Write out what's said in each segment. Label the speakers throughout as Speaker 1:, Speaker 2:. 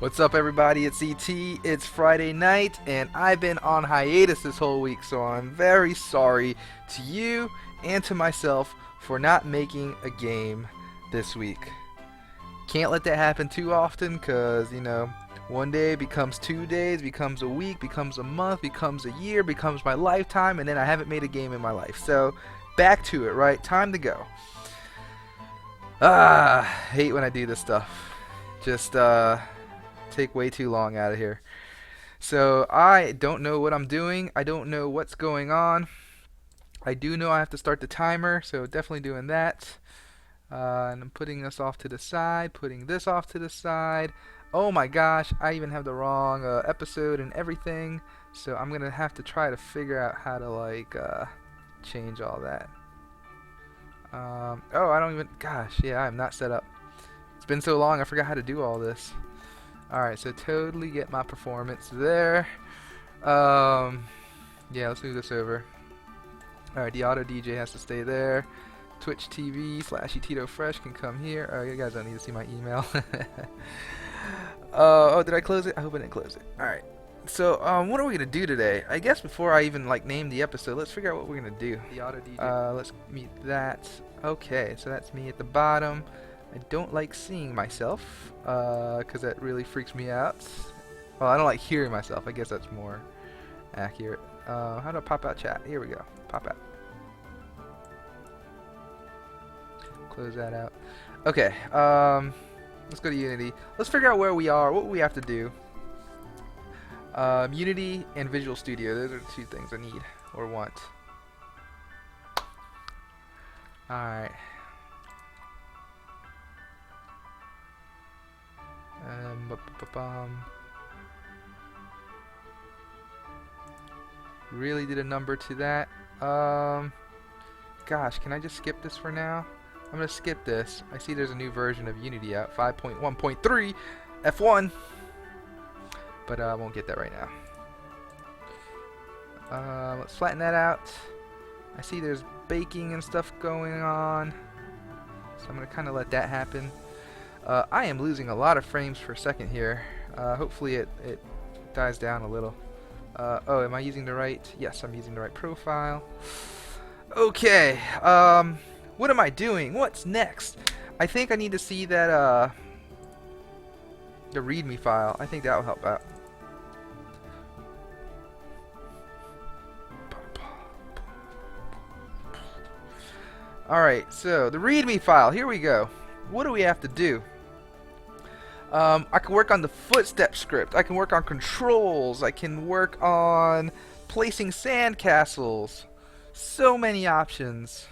Speaker 1: What's up, everybody? It's ET. It's Friday night, and I've been on hiatus this whole week, so I'm very sorry to you and to myself for not making a game this week. Can't let that happen too often, because, one day becomes 2 days, becomes a week, becomes a month, becomes a year, becomes my lifetime, and then I haven't made a game in my life. So, back to it, right? Time to go. Hate when I do this stuff. Just, take way too long out of here. So I don't know what I'm doing. I don't know what's going on. I do know I have to start the timer, so definitely doing that. And I'm putting this off to the side, putting this off to the side. Oh my gosh, I even have the wrong episode and everything. So I'm gonna have to try to figure out how to change all that. Oh, I don't even. Gosh, yeah, I'm not set up. It's been so long, I forgot how to do all this. Alright, so totally get my performance there. Yeah, let's move this over. Alright, the auto DJ has to stay there. Twitch TV / ETdoFresh can come here. Oh, you guys don't need to see my email. Oh, did I close it? I hope I didn't close it. Alright, so what are we gonna do today? I guess before I even name the episode, let's figure out what we're gonna do. The auto DJ. Let's meet that. Okay, so that's me at the bottom. I don't like seeing myself, because that really freaks me out. Well, I don't like hearing myself. I guess that's more accurate. How do I pop out chat? Here we go. Pop out. Close that out. Okay, let's go to Unity. Let's figure out where we are, what we have to do. Unity and Visual Studio. Those are the two things I need or want. Alright. Really did a number to that. Gosh, can I just skip this for now? I'm gonna skip this. I see there's a new version of Unity out, 5.1.3 F1, but I won't get that right now. Let's flatten that out. I see there's baking and stuff going on, so I'm gonna kind of let that happen. I am losing a lot of frames per second here. Hopefully it dies down a little. Oh, am I using the right? Yes, I'm using the right profile. Okay, what am I doing? What's next? I think I need to see that, the README file. I think that will help out. Alright, so the README file. Here we go. What do we have to do? I can work on the footstep script. I can work on controls. I can work on placing sandcastles. So many options.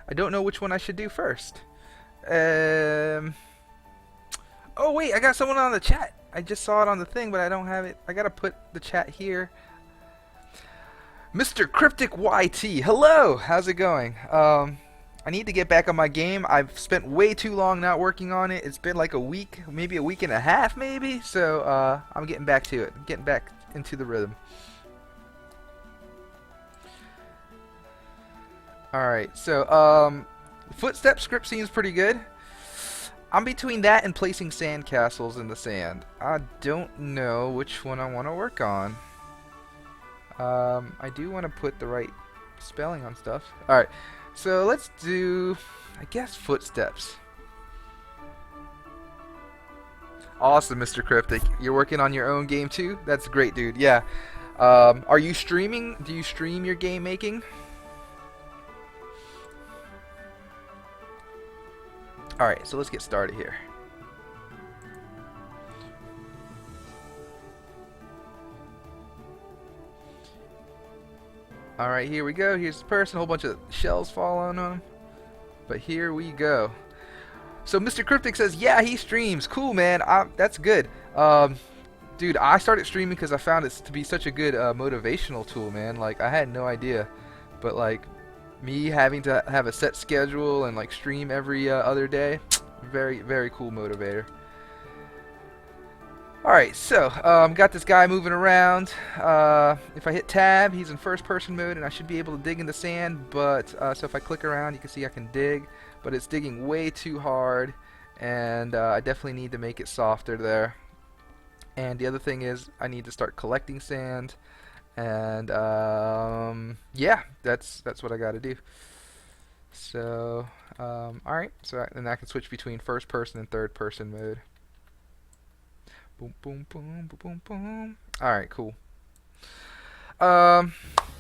Speaker 1: I don't know which one I should do first. Oh wait, I got someone on the chat. I just saw it on the thing, but I don't have it. I gotta put the chat here. Mr. Cryptic YT, hello. How's it going? I need to get back on my game. I've spent way too long not working on it. It's been like a week, maybe a week and a half, maybe. So I'm getting back to it, getting back into the rhythm. Alright, so footstep script seems pretty good. I'm between that and placing sandcastles in the sand. I don't know which one I want to work on. I do want to put the right spelling on stuff. Alright. So let's do, I guess, footsteps. Awesome, Mr. Cryptic. You're working on your own game too? That's great, dude. Yeah. Are you streaming? Do you stream your game making? Alright, so let's get started here. Alright, here we go. Here's the person. A whole bunch of shells falling on him. But here we go. So Mr. Cryptic says, yeah, he streams. Cool, man. That's good. Dude, I started streaming because I found it to be such a good motivational tool, man. Like, I had no idea. But, like, me having to have a set schedule and, like, stream every other day, very, very cool motivator. Alright, so, got this guy moving around. If I hit tab, he's in first person mode and I should be able to dig in the sand, but, so if I click around, you can see I can dig, but it's digging way too hard, and I definitely need to make it softer there. And the other thing is I need to start collecting sand, and yeah, that's what I got to do. So alright, so then I can switch between first person and third person mode. Boom, boom, boom, boom, boom, boom. Alright, cool.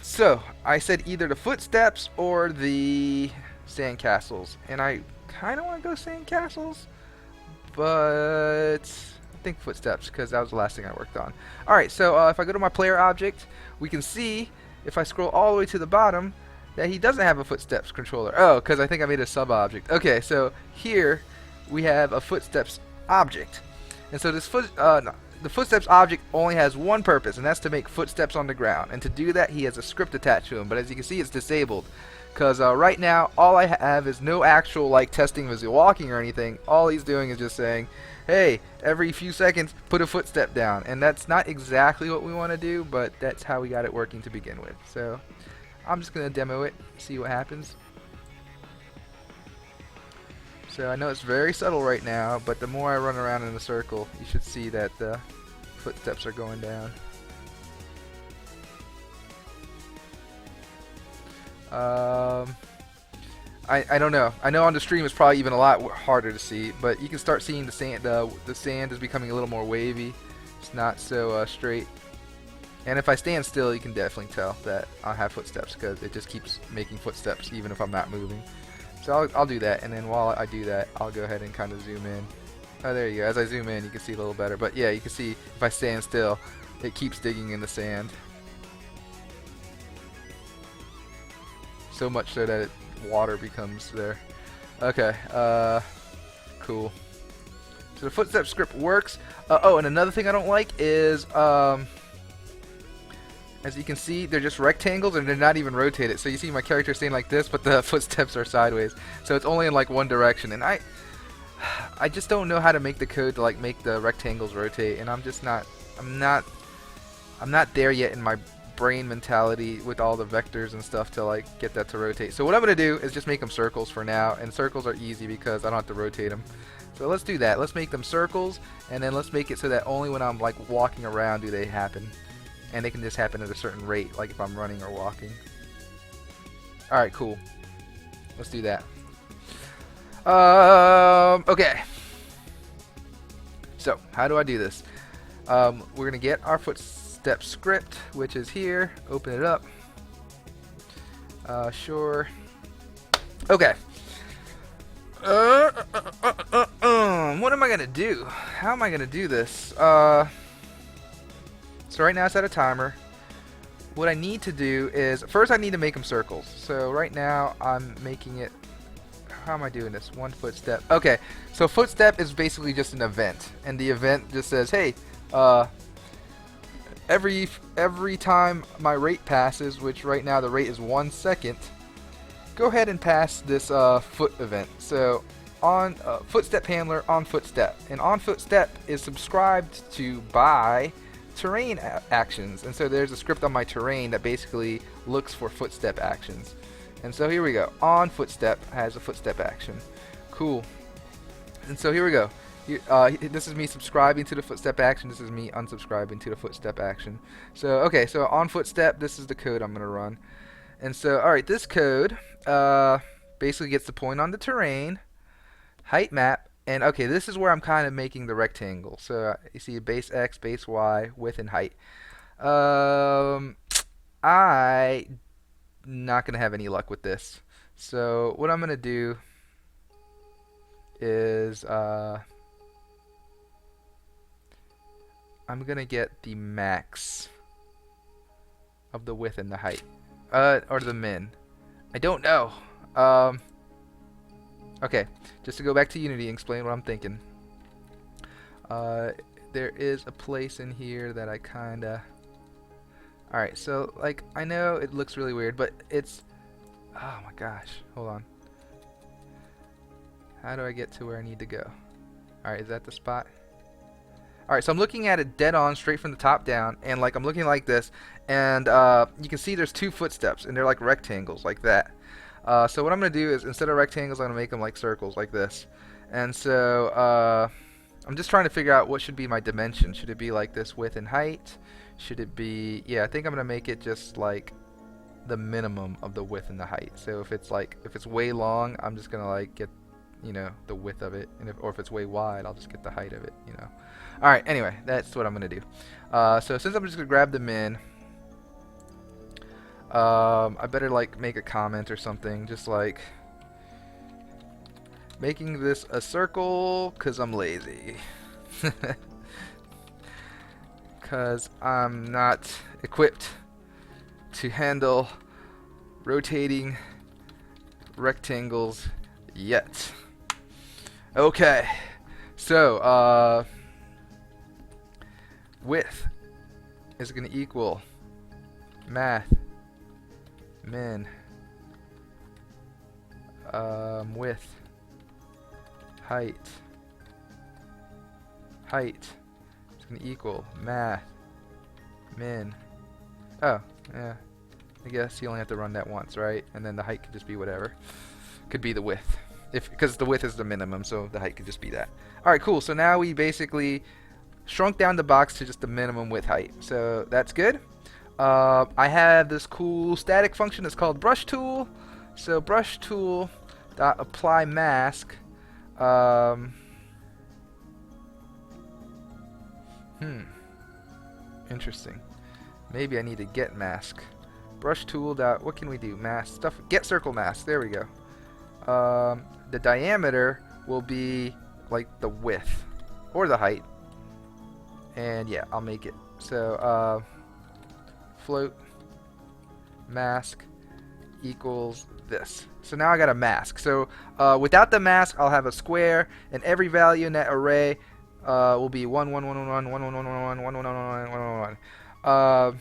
Speaker 1: So I said either the footsteps or the sandcastles, and I kind of want to go sandcastles, but I think footsteps because that was the last thing I worked on. Alright, so if I go to my player object, we can see if I scroll all the way to the bottom that he doesn't have a footsteps controller. Oh, because I think I made a sub object. Okay, so here we have a footsteps object, and so this the footsteps object only has one purpose, and that's to make footsteps on the ground. And to do that, he has a script attached to him. But as you can see, it's disabled because right now all I have is no actual like testing of his walking or anything. All he's doing is just saying, hey, every few seconds put a footstep down, and that's not exactly what we want to do, but that's how we got it working to begin with. So I'm just gonna demo it, see what happens. So I know it's very subtle right now, but the more I run around in a circle, you should see that the footsteps are going down. I don't know. I know on the stream it's probably even a lot harder to see, but you can start seeing the sand. The sand is becoming a little more wavy. It's not so straight. And if I stand still, you can definitely tell that I have footsteps because it just keeps making footsteps even if I'm not moving. So I'll do that, and then while I do that, I'll go ahead and kind of zoom in. Oh, there you go. As I zoom in, you can see a little better. But yeah, you can see if I stand still, it keeps digging in the sand. So much so that water becomes there. Okay, cool. So the footstep script works. Oh, and another thing I don't like is, as you can see, they're just rectangles and they're not even rotated. So you see my character staying like this, but the footsteps are sideways. So it's only in like one direction, and I just don't know how to make the code to like make the rectangles rotate, and I'm not there yet in my brain mentality with all the vectors and stuff to like get that to rotate. So what I'm gonna do is just make them circles for now, and circles are easy because I don't have to rotate them. So let's do that. Let's make them circles, and then let's make it so that only when I'm like walking around do they happen. And they can just happen at a certain rate, like if I'm running or walking. Alright, cool. Let's do that. Okay. So, how do I do this? We're going to get our footstep script, which is here. Open it up. Sure. Okay. What am I going to do? How am I going to do this? So right now it's at a timer. What I need to do is, first I need to make them circles. So right now I'm making it, how am I doing this? One footstep. Okay, so footstep is basically just an event. And the event just says, hey, every time my rate passes, which right now the rate is 1 second, go ahead and pass this foot event. So on footstep handler on footstep. And on footstep is subscribed to by terrain actions, and so there's a script on my terrain that basically looks for footstep actions. And so here we go. On footstep has a footstep action. Cool. And so here we go. This is me subscribing to the footstep action. This is me unsubscribing to the footstep action. So okay, so on footstep, this is the code I'm gonna run. And so alright, this code basically gets the point on the terrain, height map. And okay, this is where I'm kind of making the rectangle. So you see base X, base Y, width and height. I not gonna have any luck with this. So what I'm gonna do is I'm gonna get the max of the width and the height, or the min. I don't know. Okay, just to go back to Unity and explain what I'm thinking. There is a place in here that I kinda... Alright, so like, I know it looks really weird, but it's... Oh my gosh, hold on. How do I get to where I need to go? Alright, is that the spot? Alright, so I'm looking at it dead on, straight from the top down, and like I'm looking like this, and you can see there's 2 footsteps, and they're like rectangles, like that. So what I'm going to do is, instead of rectangles, I'm going to make them like circles, like this. And so I'm just trying to figure out what should be my dimension. Should it be like this width and height? Should it be, yeah, I think I'm gonna make it just like the minimum of the width and the height. So if it's way long, I'm just gonna like get, you know, the width of it, and or if it's way wide, I'll just get the height of it, you know. All right, anyway, that's what I'm gonna do. So since I'm just gonna grab the min, I better like make a comment or something, just like making this a circle because I'm lazy. Because I'm not equipped to handle rotating rectangles yet. Okay, so width is going to equal math min width height is going to equal math min. Oh, yeah. I guess you only have to run that once, right? And then the height could just be whatever. Could be the width. Because the width is the minimum, so the height could just be that. Alright, cool. So now we basically shrunk down the box to just the minimum width height. So that's good. I have this cool static function that's called brush tool. So brush tool dot apply mask. Interesting. Maybe I need to get mask. Brush tool dot, what can we do? Mask stuff. Get circle mask. There we go. The diameter will be like the width or the height. And yeah, I'll make it. So float mask equals this. So now I got a mask. So without the mask, I'll have a square, and every value in that array will be 1 1 1 1 1 1 1 1 1 1 1 1 1 1 1.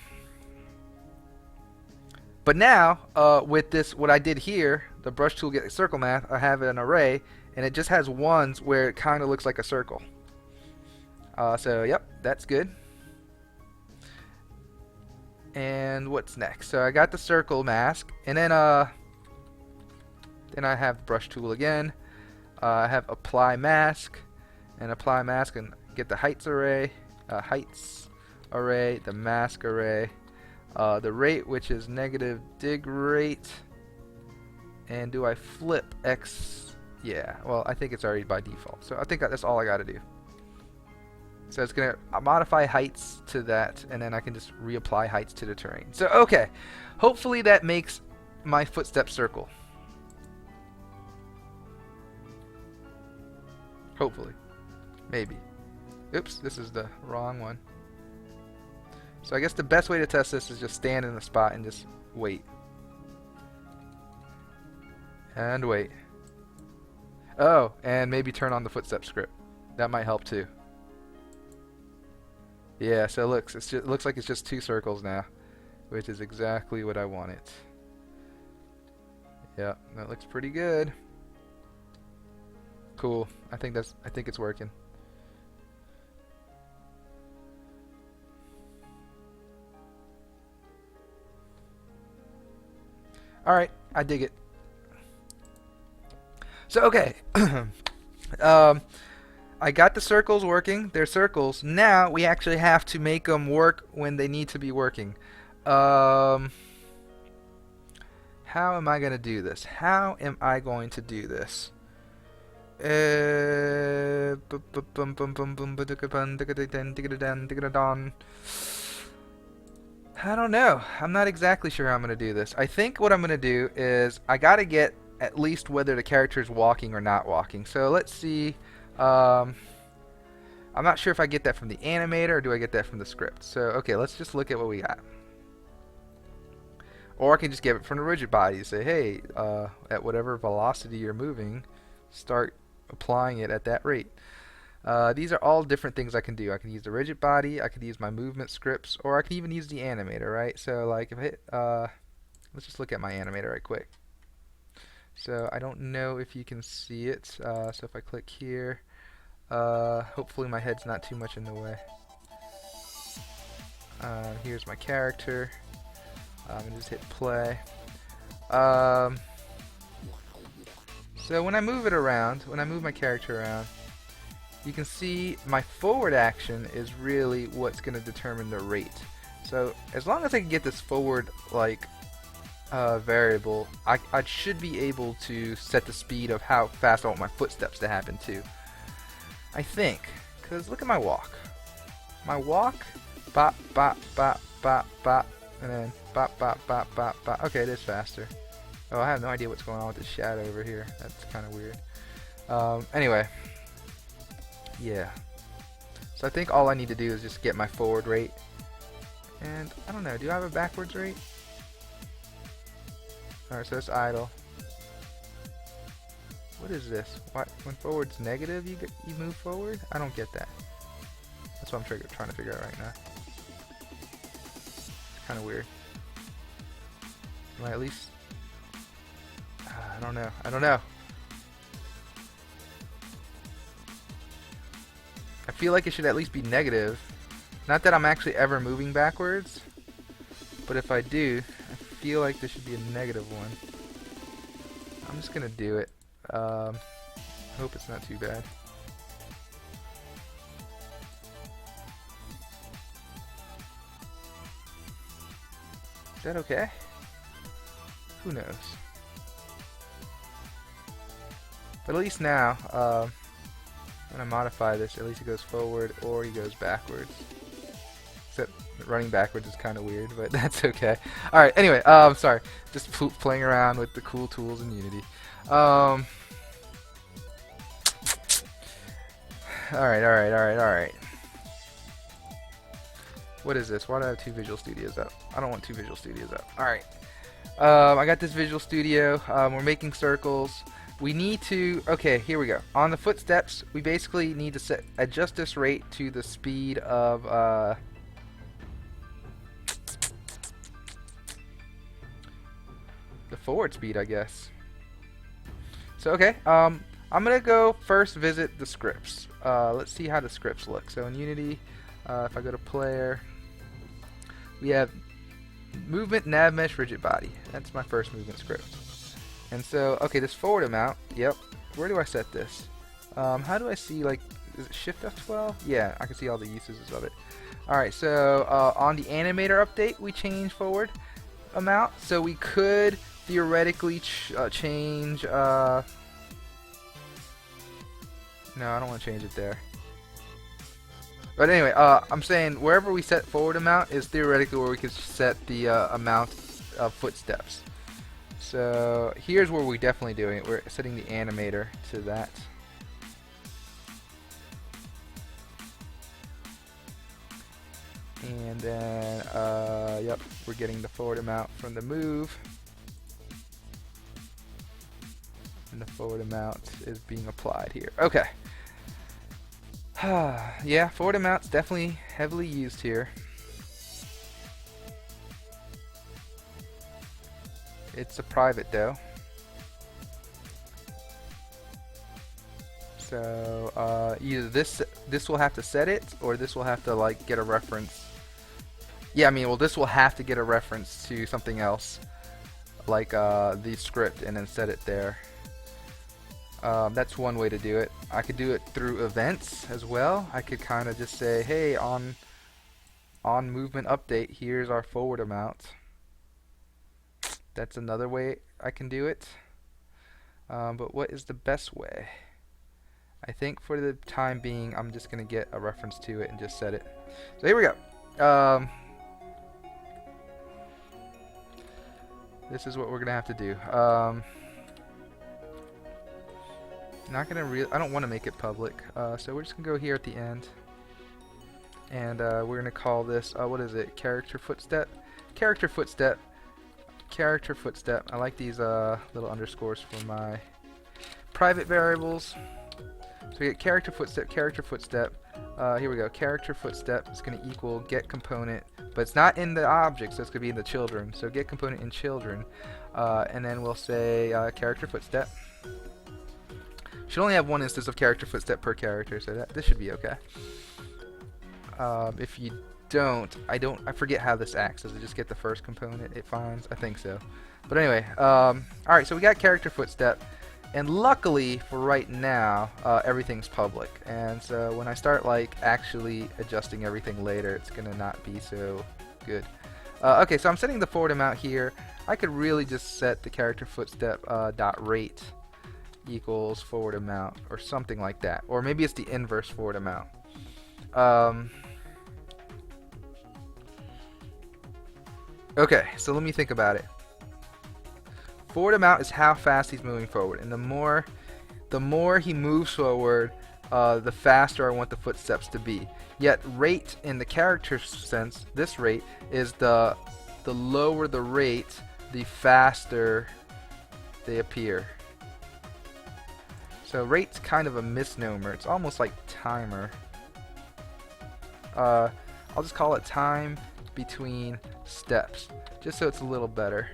Speaker 1: But now with this, what I did here, the brush tool get circle math, I have an array, and it just has ones where it kind of looks like a circle. So yep, that's good. And what's next? So I got the circle mask, and then I have brush tool again. I have apply mask, and apply mask, and get the heights array, the mask array, the rate, which is negative dig rate, and do I flip x? Yeah, well, I think it's already by default, so I think that's all I got to do. So it's going to modify heights to that, and then I can just reapply heights to the terrain. So, okay. Hopefully that makes my footstep circle. Hopefully. Maybe. Oops, this is the wrong one. So I guess the best way to test this is just stand in the spot and just wait. And wait. Oh, and maybe turn on the footstep script. That might help too. Yeah, so it looks like it's just 2 circles now, which is exactly what I wanted. Yeah, that looks pretty good. Cool. I think it's working. All right, I dig it. So okay. I got the circles working. They're circles. Now we actually have to make them work when they need to be working. How am I going to do this? How am I going to do this? I don't know. I'm not exactly sure how I'm going to do this. I think what I'm going to do is I got to get at least whether the character is walking or not walking. So let's see. I'm not sure if I get that from the animator or do I get that from the script. So, okay, let's just look at what we got. Or I can just get it from the rigid body. Say, hey, at whatever velocity you're moving, start applying it at that rate. These are all different things I can do. I can use the rigid body, I could use my movement scripts, or I can even use the animator, right? So, like, if I hit, let's just look at my animator right quick. So, I don't know if you can see it. So, if I click here, hopefully my head's not too much in the way. Here's my character. I'm gonna just hit play. So So when I move it around, when I move my character around, you can see my forward action is really what's going to determine the rate. So as long as I can get this forward like variable, I should be able to set the speed of how fast I want my footsteps to happen too. I think, because look at my walk. My walk, bop, bop, bop, bop, bop, and then bop, bop, bop, bop, bop. Okay, it is faster. Oh, I have no idea what's going on with the shadow over here. That's kind of weird. Anyway. Yeah. So I think all I need to do is just get my forward rate. And, I don't know, do I have a backwards rate? Alright, so it's idle. What is this? Why, when forward's negative, you move forward? I don't get that. That's what I'm trying to figure out right now. It's kind of weird. Am I at least... I don't know. I don't know. I feel like it should at least be negative. Not that I'm actually ever moving backwards, but if I do, I feel like there should be a negative one. I'm just gonna do it. Hope it's not too bad. Is that okay? Who knows? But at least now, when I modify this, at least it goes forward or he goes backwards. Except running backwards is kind of weird, but that's okay. Alright, anyway, sorry. Just playing around with the cool tools in Unity. Alright. What is this? Why do I have two Visual Studios up? I don't want two Visual Studios up. Alright. I got this Visual Studio. We're making circles. We need to, okay, here we go. On the footsteps, we basically need to adjust this rate to the speed of, the forward speed, I guess. So, okay, I'm going to go first visit the scripts. Let's see how the scripts look. So in Unity, if I go to player, we have movement, nav mesh, rigid body. That's my first movement script. And so, okay, this forward amount, yep. Where do I set this? How do I see, like, is it Shift F12? Yeah, I can see all the uses of it. Alright, so on the animator update, we change forward amount. So we could theoretically change, no, I don't want to change it there. But anyway, I'm saying wherever we set forward amount is theoretically where we could set the amount of footsteps. So here's where we're definitely doing it. We're setting the animator to that. And then, yep, we're getting the forward amount from the move. And the forward amount is being applied here. Okay. Yeah, forward amount's definitely heavily used here. It's a private though. So either this will have to set it, or this will have to like get a reference. Yeah, I mean, well, this will have to get a reference to something else, like the script, and then set it there. That's one way to do it. I could do it through events as well. I could kind of just say, hey, on movement update, here's our forward amount. That's another way I can do it. But what is the best way? I think for the time being, I'm just going to get a reference to it and just set it. So here we go. This is what we're going to have to do. Not gonna I don't want to make it public, so we're just gonna go here at the end, and we're gonna call this what is it? Character footstep. Character footstep. Character footstep. I like these little underscores for my private variables. So we get character footstep. Character footstep. Here we go. Character footstep is gonna equal get component, but it's not in the object, so it's gonna be in the children. So get component in children, and then we'll say character footstep. Should only have one instance of character footstep per character, so this should be okay. If you don't, I forget how this acts. Does it just get the first component it finds? I think so. But anyway, alright, so we got character footstep, And luckily for right now, everything's public. And so when I start like actually adjusting everything later, it's gonna not be so good. Okay, so I'm setting the forward amount here. I could really just set the character footstep dot rate equals forward amount or something like that. Or maybe it's the inverse forward amount. Okay, so let me think about it. Forward amount is how fast he's moving forward, and the more he moves forward, the faster I want the footsteps to be. Yet rate in the character sense, this rate is the lower the rate, the faster they appear. So rate's kind of a misnomer. It's almost like timer. I'll just call it time between steps, just so it's a little better.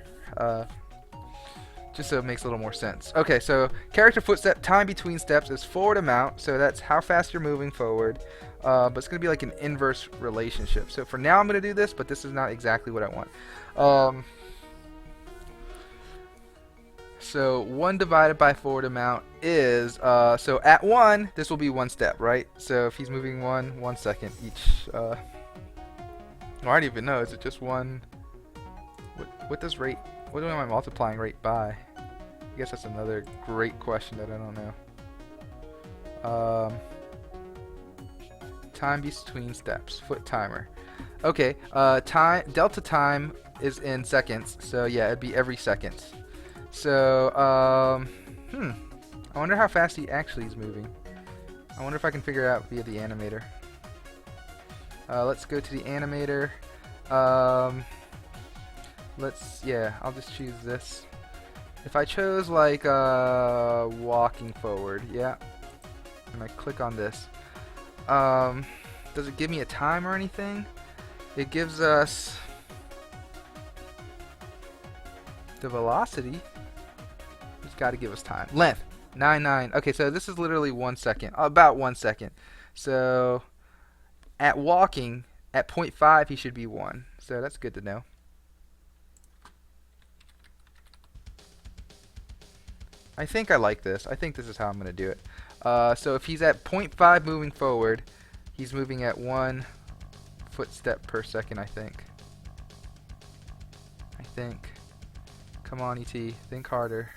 Speaker 1: Just so it makes a little more sense. Okay, so character footstep time between steps is forward amount, so that's how fast you're moving forward. But it's going to be like an inverse relationship. So for now I'm going to do this, but this is not exactly what I want. So 1 divided by forward amount is, so at 1, this will be 1 step, right? So if he's moving 1 second each, I don't even know, is it just 1? What does rate, what am I multiplying rate by? I guess that's another great question that I don't know. Time between steps, foot timer. Okay, delta time is in seconds, so yeah, it'd be every second. So, I wonder how fast he actually is moving. I wonder if I can figure it out via the animator. Let's go to the animator. I'll just choose this. If I chose like walking forward, yeah, and I click on this, does it give me a time or anything? It gives us the velocity. It's got to give us time. Length 99. Okay, so this is literally 1 second, about 1 second. So at walking at 0.5 he should be 1. So that's good to know. I think I like this. I think this is how I'm going to do it. So if he's at 0.5 moving forward, he's moving at 1 footstep per second, I think. Come on, ET. Think harder.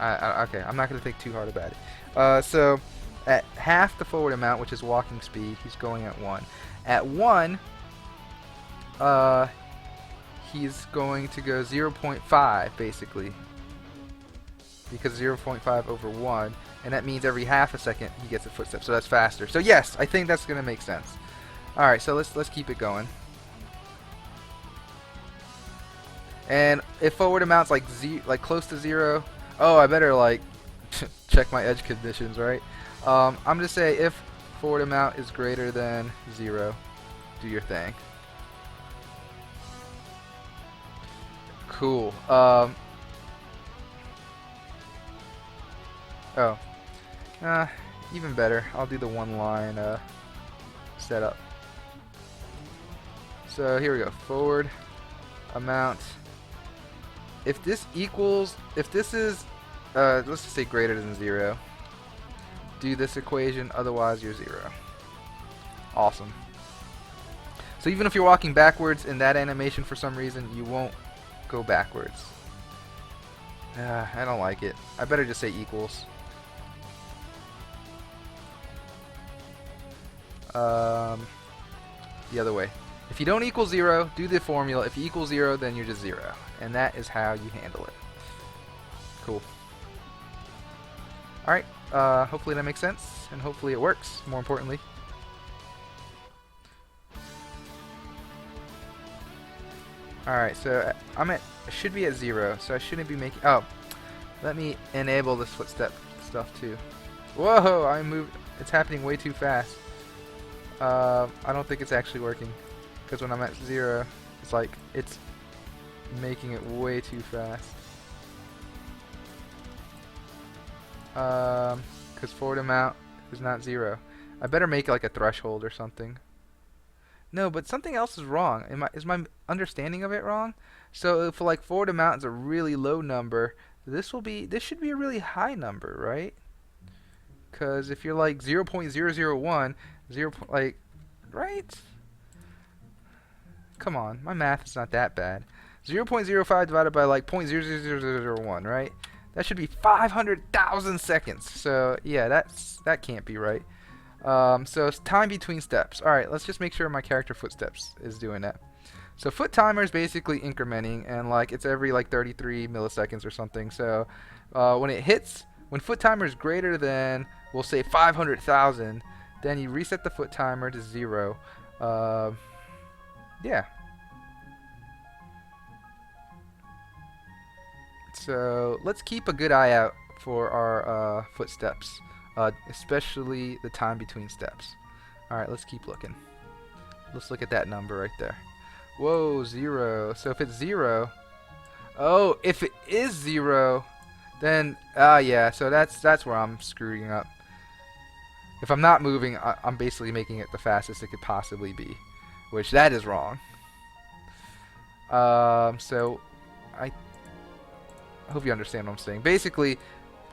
Speaker 1: Okay, I'm not going to think too hard about it. So at half the forward amount, which is walking speed, he's going at 1. At 1, he's going to go 0.5, basically. Because 0.5 over 1, and that means every half a second he gets a footstep, so that's faster. So yes, I think that's gonna make sense. Alright, so let's keep it going. And if forward amount's like close to 0, oh, I better like check my edge conditions, right? I'm gonna say if forward amount is greater than 0, do your thing. Cool. Even better. I'll do the 1 line setup. So here we go. Forward amount. If this is, let's just say greater than 0, do this equation, otherwise you're 0. Awesome. So even if you're walking backwards in that animation for some reason, you won't go backwards. I don't like it. I better just say equals. The other way. If you don't equal 0, do the formula. If you equal 0, then you're just 0. And that is how you handle it. Cool. Alright, hopefully that makes sense, and hopefully it works, more importantly. Alright, so I should be at 0, so I shouldn't be making... Oh, let me enable this footstep stuff too. Whoa, I moved... It's happening way too fast. I don't think it's actually working, because when I'm at 0, it's like it's making it way too fast. Because forward amount is not 0. I better make it like a threshold or something. No, but something else is wrong. Is my understanding of it wrong? So if like forward amount is a really low number, this should be a really high number, right? Because if you're like 0.001, like, right? Come on, my math is not that bad. 0.05 divided by like 0.00001, right? That should be 500,000 seconds. So yeah, that can't be right. So it's time between steps. All right, let's just make sure my character footsteps is doing that. So foot timer is basically incrementing, and like it's every like 33 milliseconds or something. So when foot timer is greater than, we'll say 500,000, then you reset the foot timer to 0. Yeah. So let's keep a good eye out for our footsteps, especially the time between steps. Alright, let's keep looking. Let's look at that number right there. Whoa, 0. So if it's 0, oh, if it is 0, then, yeah, so that's where I'm screwing up. If I'm not moving, I'm basically making it the fastest it could possibly be, which that is wrong. So I hope you understand what I'm saying. Basically,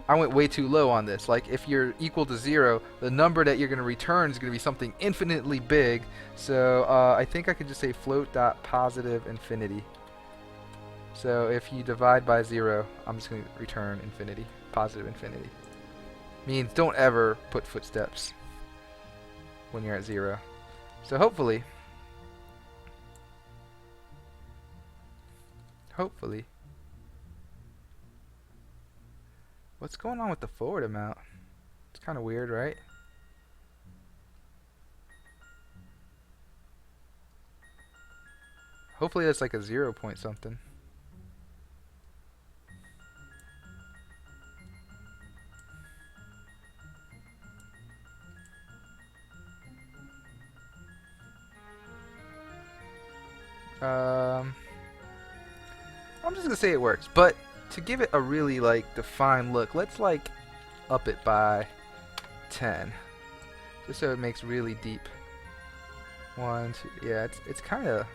Speaker 1: I went way too low on this. Like, if you're equal to 0, the number that you're going to return is going to be something infinitely big. So I think I could just say float.positive infinity. So if you divide by 0, I'm just going to return infinity, positive infinity. Means don't ever put footsteps when you're at 0. So hopefully, what's going on with the forward amount? It's kind of weird, right? Hopefully that's like a 0 point something. I'm just gonna say it works, but to give it a really like defined look, let's like up it by 10, just so it makes really deep. 1, 2, yeah, it's kind of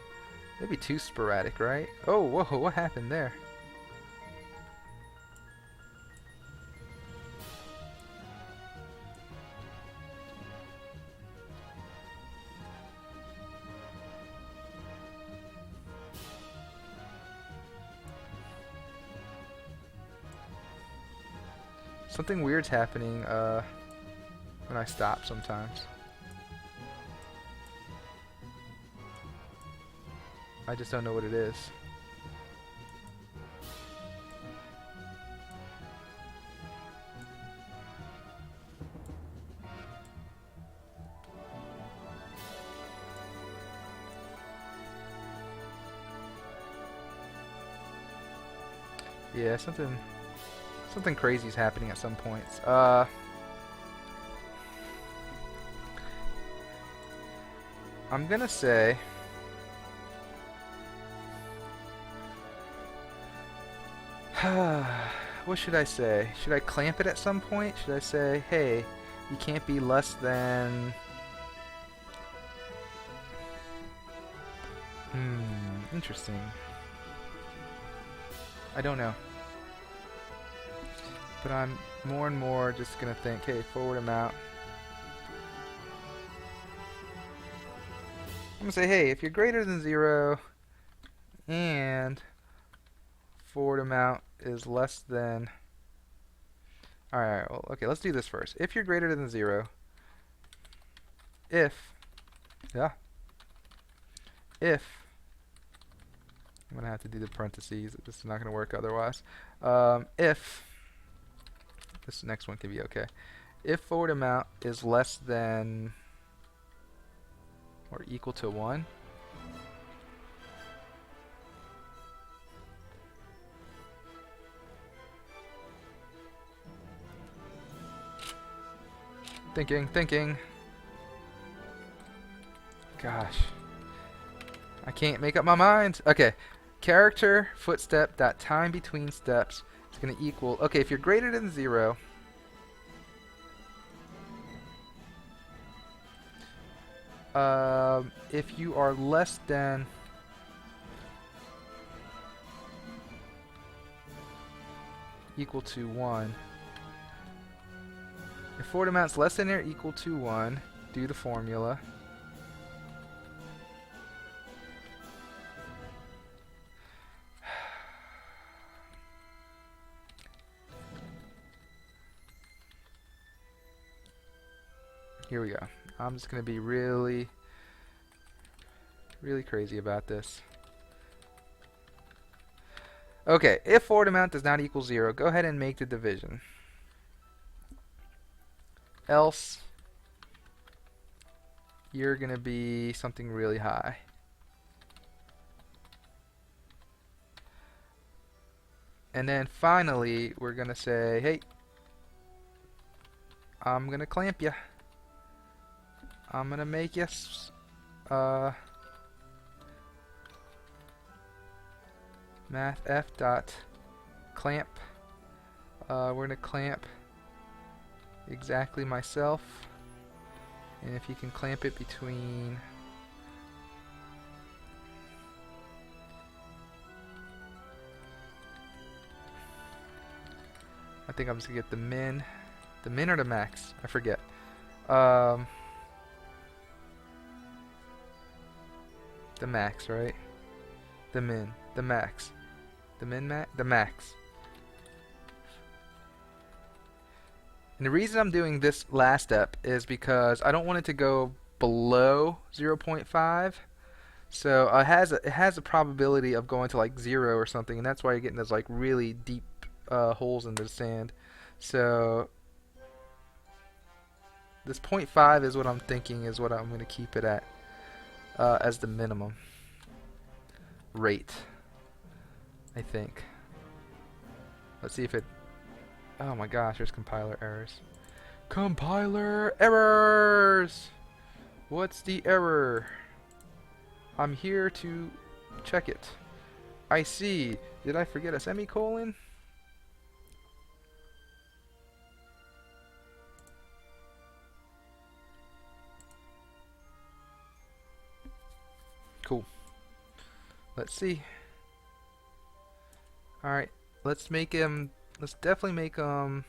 Speaker 1: maybe too sporadic, right? Oh, whoa, what happened there? Something weird's happening when I stop sometimes. I just don't know what it is. Yeah, something crazy is happening at some points. I'm gonna say what should I say? Should I clamp it at some point? Should I say, hey, you can't be less than... Interesting. I don't know. But I'm more and more just gonna think, hey, forward amount. I'm gonna say, hey, if you're greater than 0 and forward amount is less than... Alright, well, okay, let's do this first. If you're greater than 0, if I'm gonna have to do the parentheses. This is not gonna work otherwise. If this next one can be okay. If forward amount is less than or equal to 1, thinking. Gosh. I can't make up my mind. Okay. Character footstep dot time between steps is going to equal... Okay, if you're greater than 0... if you are less than... equal to 1. If forward amount's less than or equal to 1, do the formula. Here we go. I'm just going to be really crazy about this. Okay, if forward amount does not equal 0, go ahead and make the division. Else, you're going to be something really high. And then finally, we're going to say, hey, I'm going to clamp you. I'm going to make you math f dot clamp. We're going to clamp exactly myself. And if you can clamp it between I think I'm just gonna get the min or the max, I forget. The max, right? The min, the max, the max. And the reason I'm doing this last step is because I don't want it to go below 0.5. So it has a probability of going to like 0 or something, and that's why you're getting those like really deep holes in the sand. So this 0.5 is what I'm thinking is what I'm going to keep it at as the minimum rate, I think. Let's see if it... Oh my gosh, there's compiler errors. Compiler errors! What's the error? I'm here to check it. I see. Did I forget a semicolon? Cool. Let's see. Alright, let's definitely make him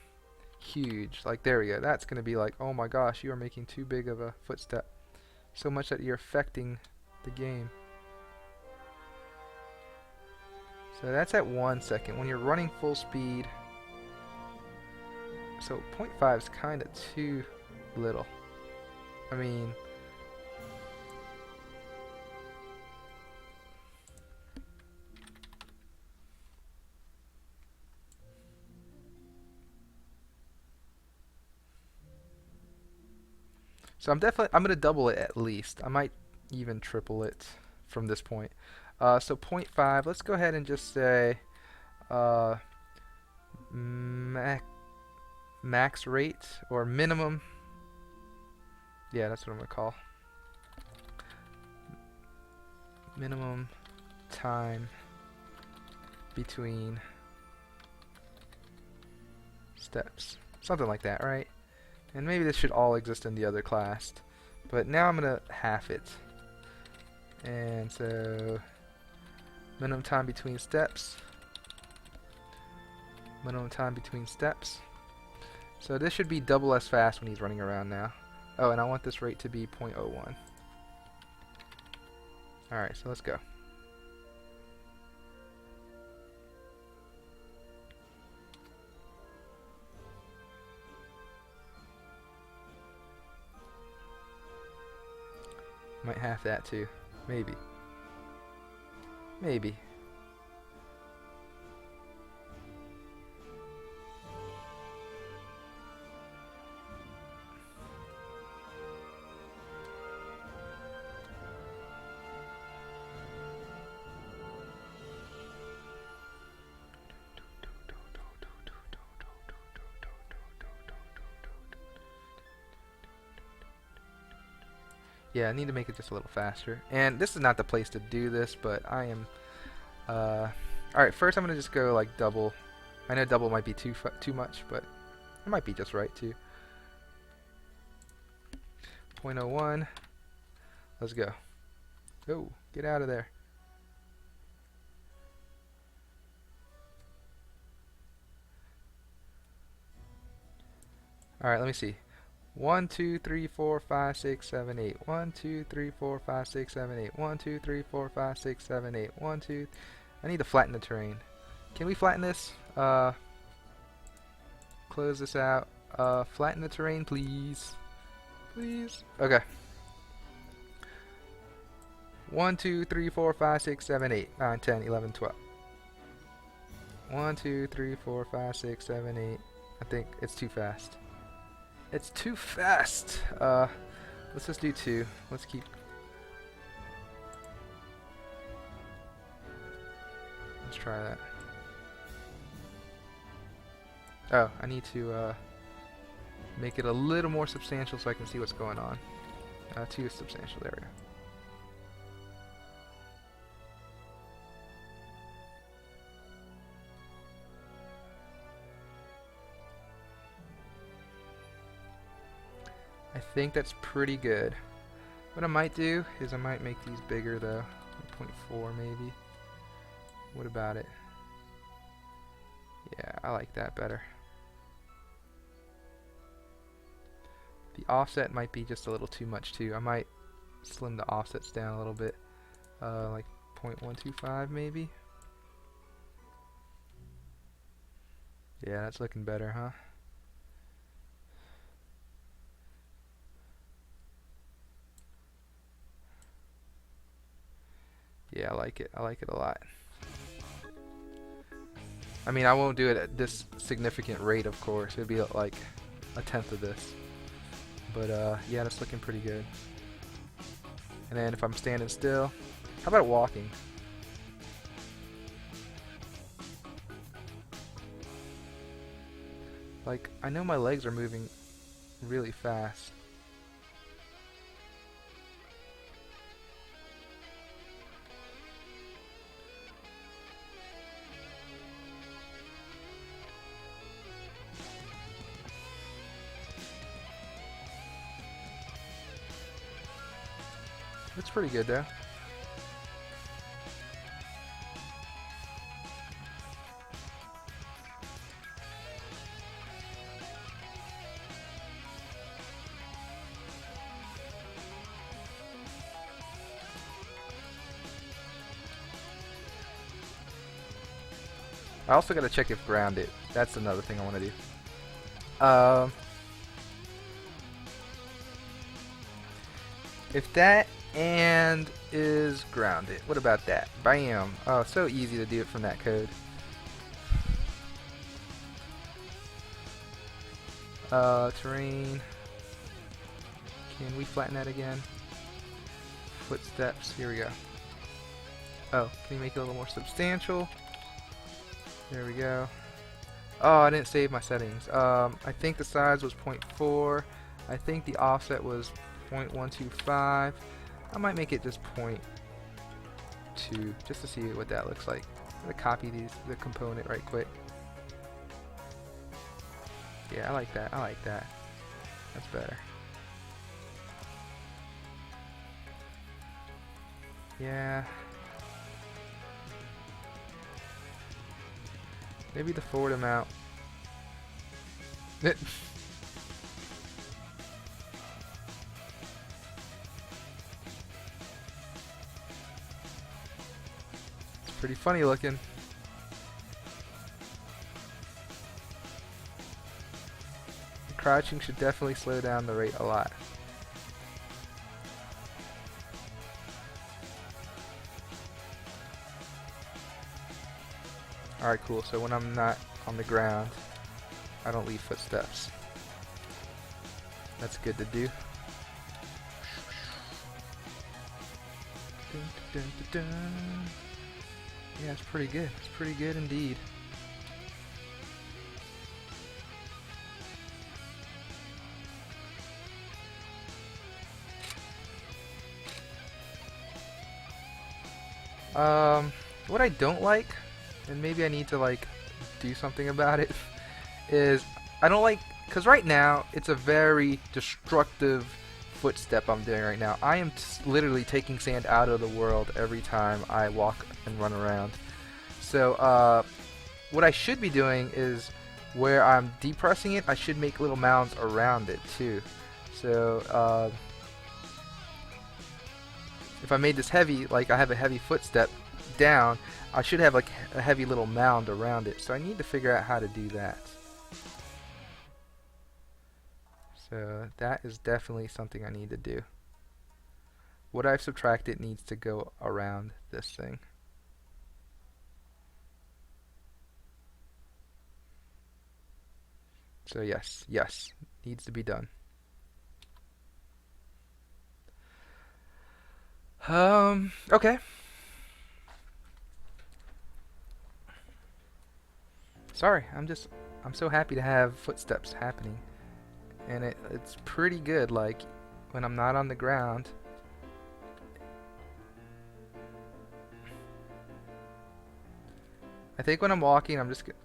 Speaker 1: huge. Like, there we go. That's going to be like, oh my gosh, you are making too big of a footstep. So much that you're affecting the game. So that's at 1 second. When you're running full speed, so 0.5 is kind of too little. I mean, so I'm going to double it at least. I might even triple it from this point. So 0.5, let's go ahead and just say max rate or minimum. Yeah, that's what I'm going to call. Minimum time between steps. Something like that, right? And maybe this should all exist in the other class. But now I'm going to half it. And so minimum time between steps. Minimum time between steps. So this should be double as fast when he's running around now. Oh, and I want this rate to be 0.01. Alright, so let's go. Might half that too. Maybe. Maybe. Yeah, I need to make it just a little faster. And this is not the place to do this, but I am... Alright, first I'm going to just go like double. I know double might be too much, but it might be just right too. 0.01. Let's go. Oh, get out of there. Alright, let me see. 1, 2, 3, 4, 5, 6, 7, 8. 1, 2, 3, 4, 5, 6, 7, 8. 1, 2, 3, 4, 5, 6, 7, 8. 1, 2. I need to flatten the terrain. Can we flatten this? Close this out. Flatten the terrain, please. Please. Okay. 1, 2, 3, 4, 5, 6, 7, 8, 9, 10, 11, 12. 1, 2, 3, 4, 5, 6, 7, 8. I think it's too fast. It's too fast. Let's just do 2. Let's keep. Let's try that. Oh, I need to make it a little more substantial so I can see what's going on. 2 is substantial. There we go. I think that's pretty good. What I might do is I might make these bigger though. 0.4 maybe. What about it? Yeah, I like that better. The offset might be just a little too much too. I might slim the offsets down a little bit. Like 0.125 maybe. Yeah, that's looking better, huh? Yeah, I like it. I like it a lot. I mean, I won't do it at this significant rate, of course. It'd be like a tenth of this. But yeah, that's looking pretty good. And then if I'm standing still, how about walking? Like, I know my legs are moving really fast. It's pretty good though. I also gotta check if grounded. That's another thing I want to do. If that and is grounded, what about that? Bam! Oh, so easy to do it from that code. Terrain. Can we flatten that again? Footsteps. Here we go. Oh, can you make it a little more substantial? There we go. Oh, I didn't save my settings. I think the size was 0.4. I think the offset was 0.125. I might make it just 0.2 just to see what that looks like. I'm gonna copy the component right quick. Yeah, I like that. I like that. That's better. Yeah. Maybe the forward amount. It's pretty funny looking. The crouching should definitely slow down the rate a lot. Alright, cool. So when I'm not on the ground, I don't leave footsteps. That's good to do. Dun, dun, dun, dun. Yeah, it's pretty good. It's pretty good indeed. What I don't like, and maybe I need to like do something about it, is I don't like, because right now it's a very destructive footstep I'm doing right now. I am literally taking sand out of the world every time I walk and run around. So what I should be doing is where I'm depressing it, I should make little mounds around it too. So if I made this heavy, like I have a heavy footstep down, I should have like a heavy little mound around it. So I need to figure out how to do that. So that is definitely something I need to do. What I've subtracted needs to go around this thing. So yes, needs to be done. Okay. Sorry, I'm so happy to have footsteps happening. And it's pretty good, like, when I'm not on the ground. I think when I'm walking, I'm just gonna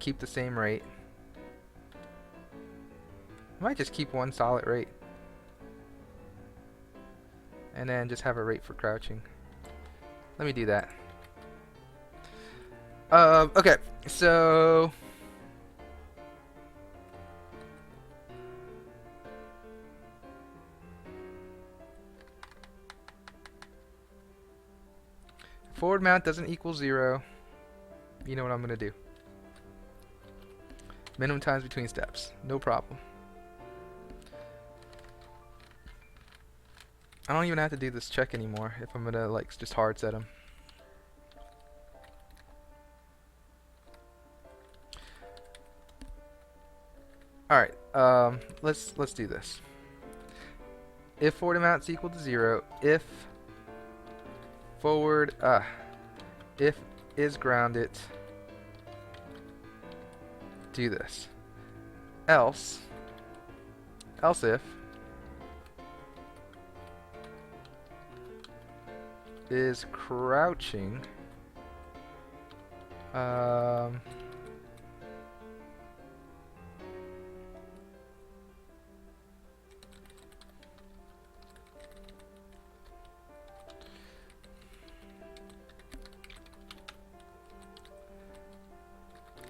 Speaker 1: keep the same rate. I might just keep one solid rate. And then just have a rate for crouching. Let me do that. Okay, so forward mount doesn't equal 0. You know what I'm gonna do. Minimum times between steps. No problem. I don't even have to do this check anymore if I'm gonna like just hard set them. Alright, let's do this. If forward amount is equal to 0, if forward if is grounded, do this. Else if is crouching,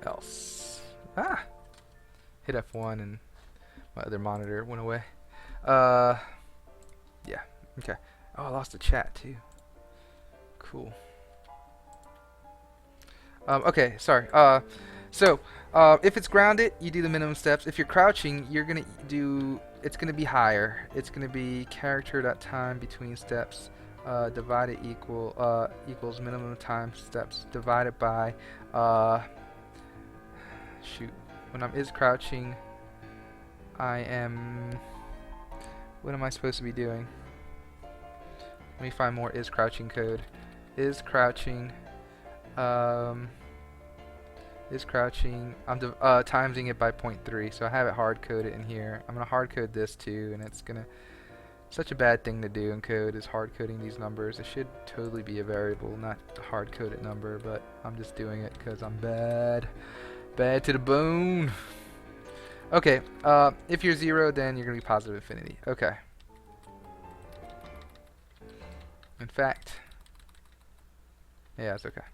Speaker 1: else. Hit F1 and my other monitor went away. Yeah, okay. Oh, I lost the chat too. Cool. Okay, sorry. So if it's grounded, you do the minimum steps. If you're crouching, you're gonna do. It's gonna be higher. It's gonna be character.time between steps divided equals minimum time steps divided by shoot. When I'm is crouching, I am. What am I supposed to be doing? Let me find more is crouching code. Is crouching. Is crouching. I'm timesing it by 0.3, so I have it hard coded in here. I'm gonna hard code this too, and it's gonna. Such a bad thing to do in code is hard coding these numbers. It should totally be a variable, not a hard coded number, but I'm just doing it because I'm bad. Bad to the bone. Okay, if you're 0, then you're gonna be positive infinity. Okay. In fact, yeah, it's okay.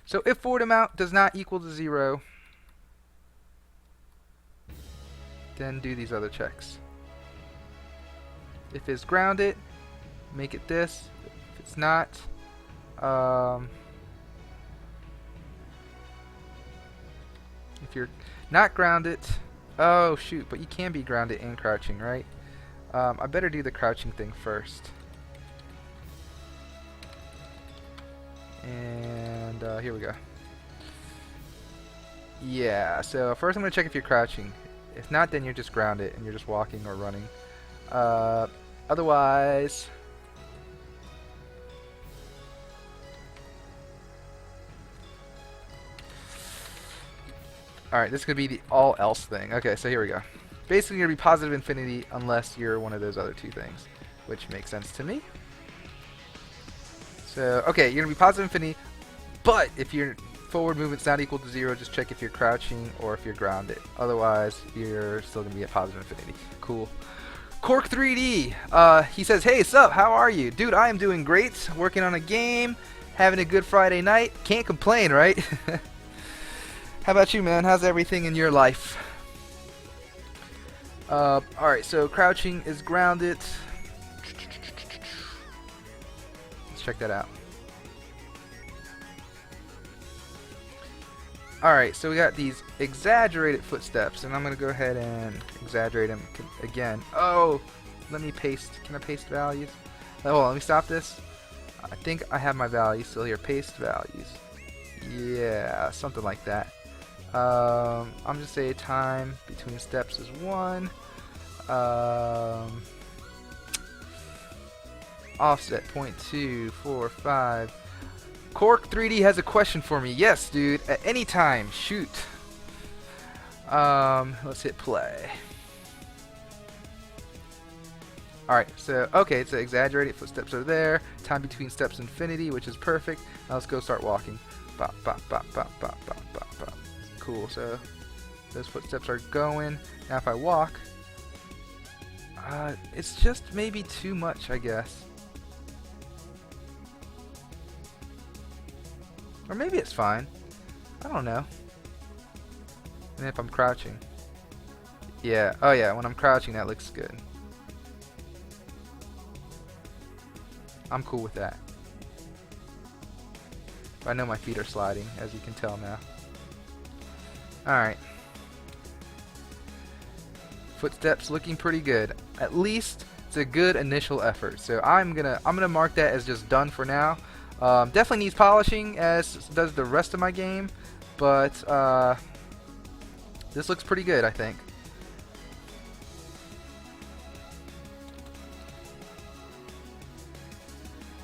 Speaker 1: So if forward amount does not equal to 0, then do these other checks. If it's grounded, make it this. If it's not, if you're not grounded, oh shoot, but you can be grounded and crouching, right? I better do the crouching thing first. And here we go. Yeah, so first I'm going to check if you're crouching. If not, then you're just grounded and you're just walking or running. Otherwise, alright, this is going to be the all else thing. Okay, so here we go. Basically, you're going to be positive infinity unless you're one of those other two things, which makes sense to me. So, okay, you're going to be positive infinity, but if your forward movement's not equal to 0, just check if you're crouching or if you're grounded. Otherwise, you're still going to be at positive infinity. Cool. Cork3d, he says, hey, sup, how are you? Dude, I am doing great, working on a game, having a good Friday night. Can't complain, right? How about you, man? How's everything in your life? Alright, so crouching is grounded. Let's check that out. Alright, so we got these exaggerated footsteps, and I'm going to go ahead and exaggerate them again. Oh, let me paste. Can I paste values? Hold on, let me stop this. I think I have my values still here. Paste values. Yeah, something like that. I'm just say time between steps is 1. Offset 0.245. Cork3d has a question for me. Yes, dude. At any time, shoot. Let's hit play. Alright, so, okay, so exaggerated footsteps are there. Time between steps infinity, which is perfect. Now let's go start walking. Bop, bop, bop, bop, bop, bop, bop, bop. Cool, so those footsteps are going. Now if I walk, it's just maybe too much, I guess. Or maybe it's fine. I don't know. And if I'm crouching. Yeah, oh yeah, when I'm crouching that looks good. I'm cool with that. I know my feet are sliding, as you can tell now. Alright. Footsteps looking pretty good. At least it's a good initial effort. So I'm gonna mark that as just done for now. Definitely needs polishing, as does the rest of my game, but this looks pretty good, I think.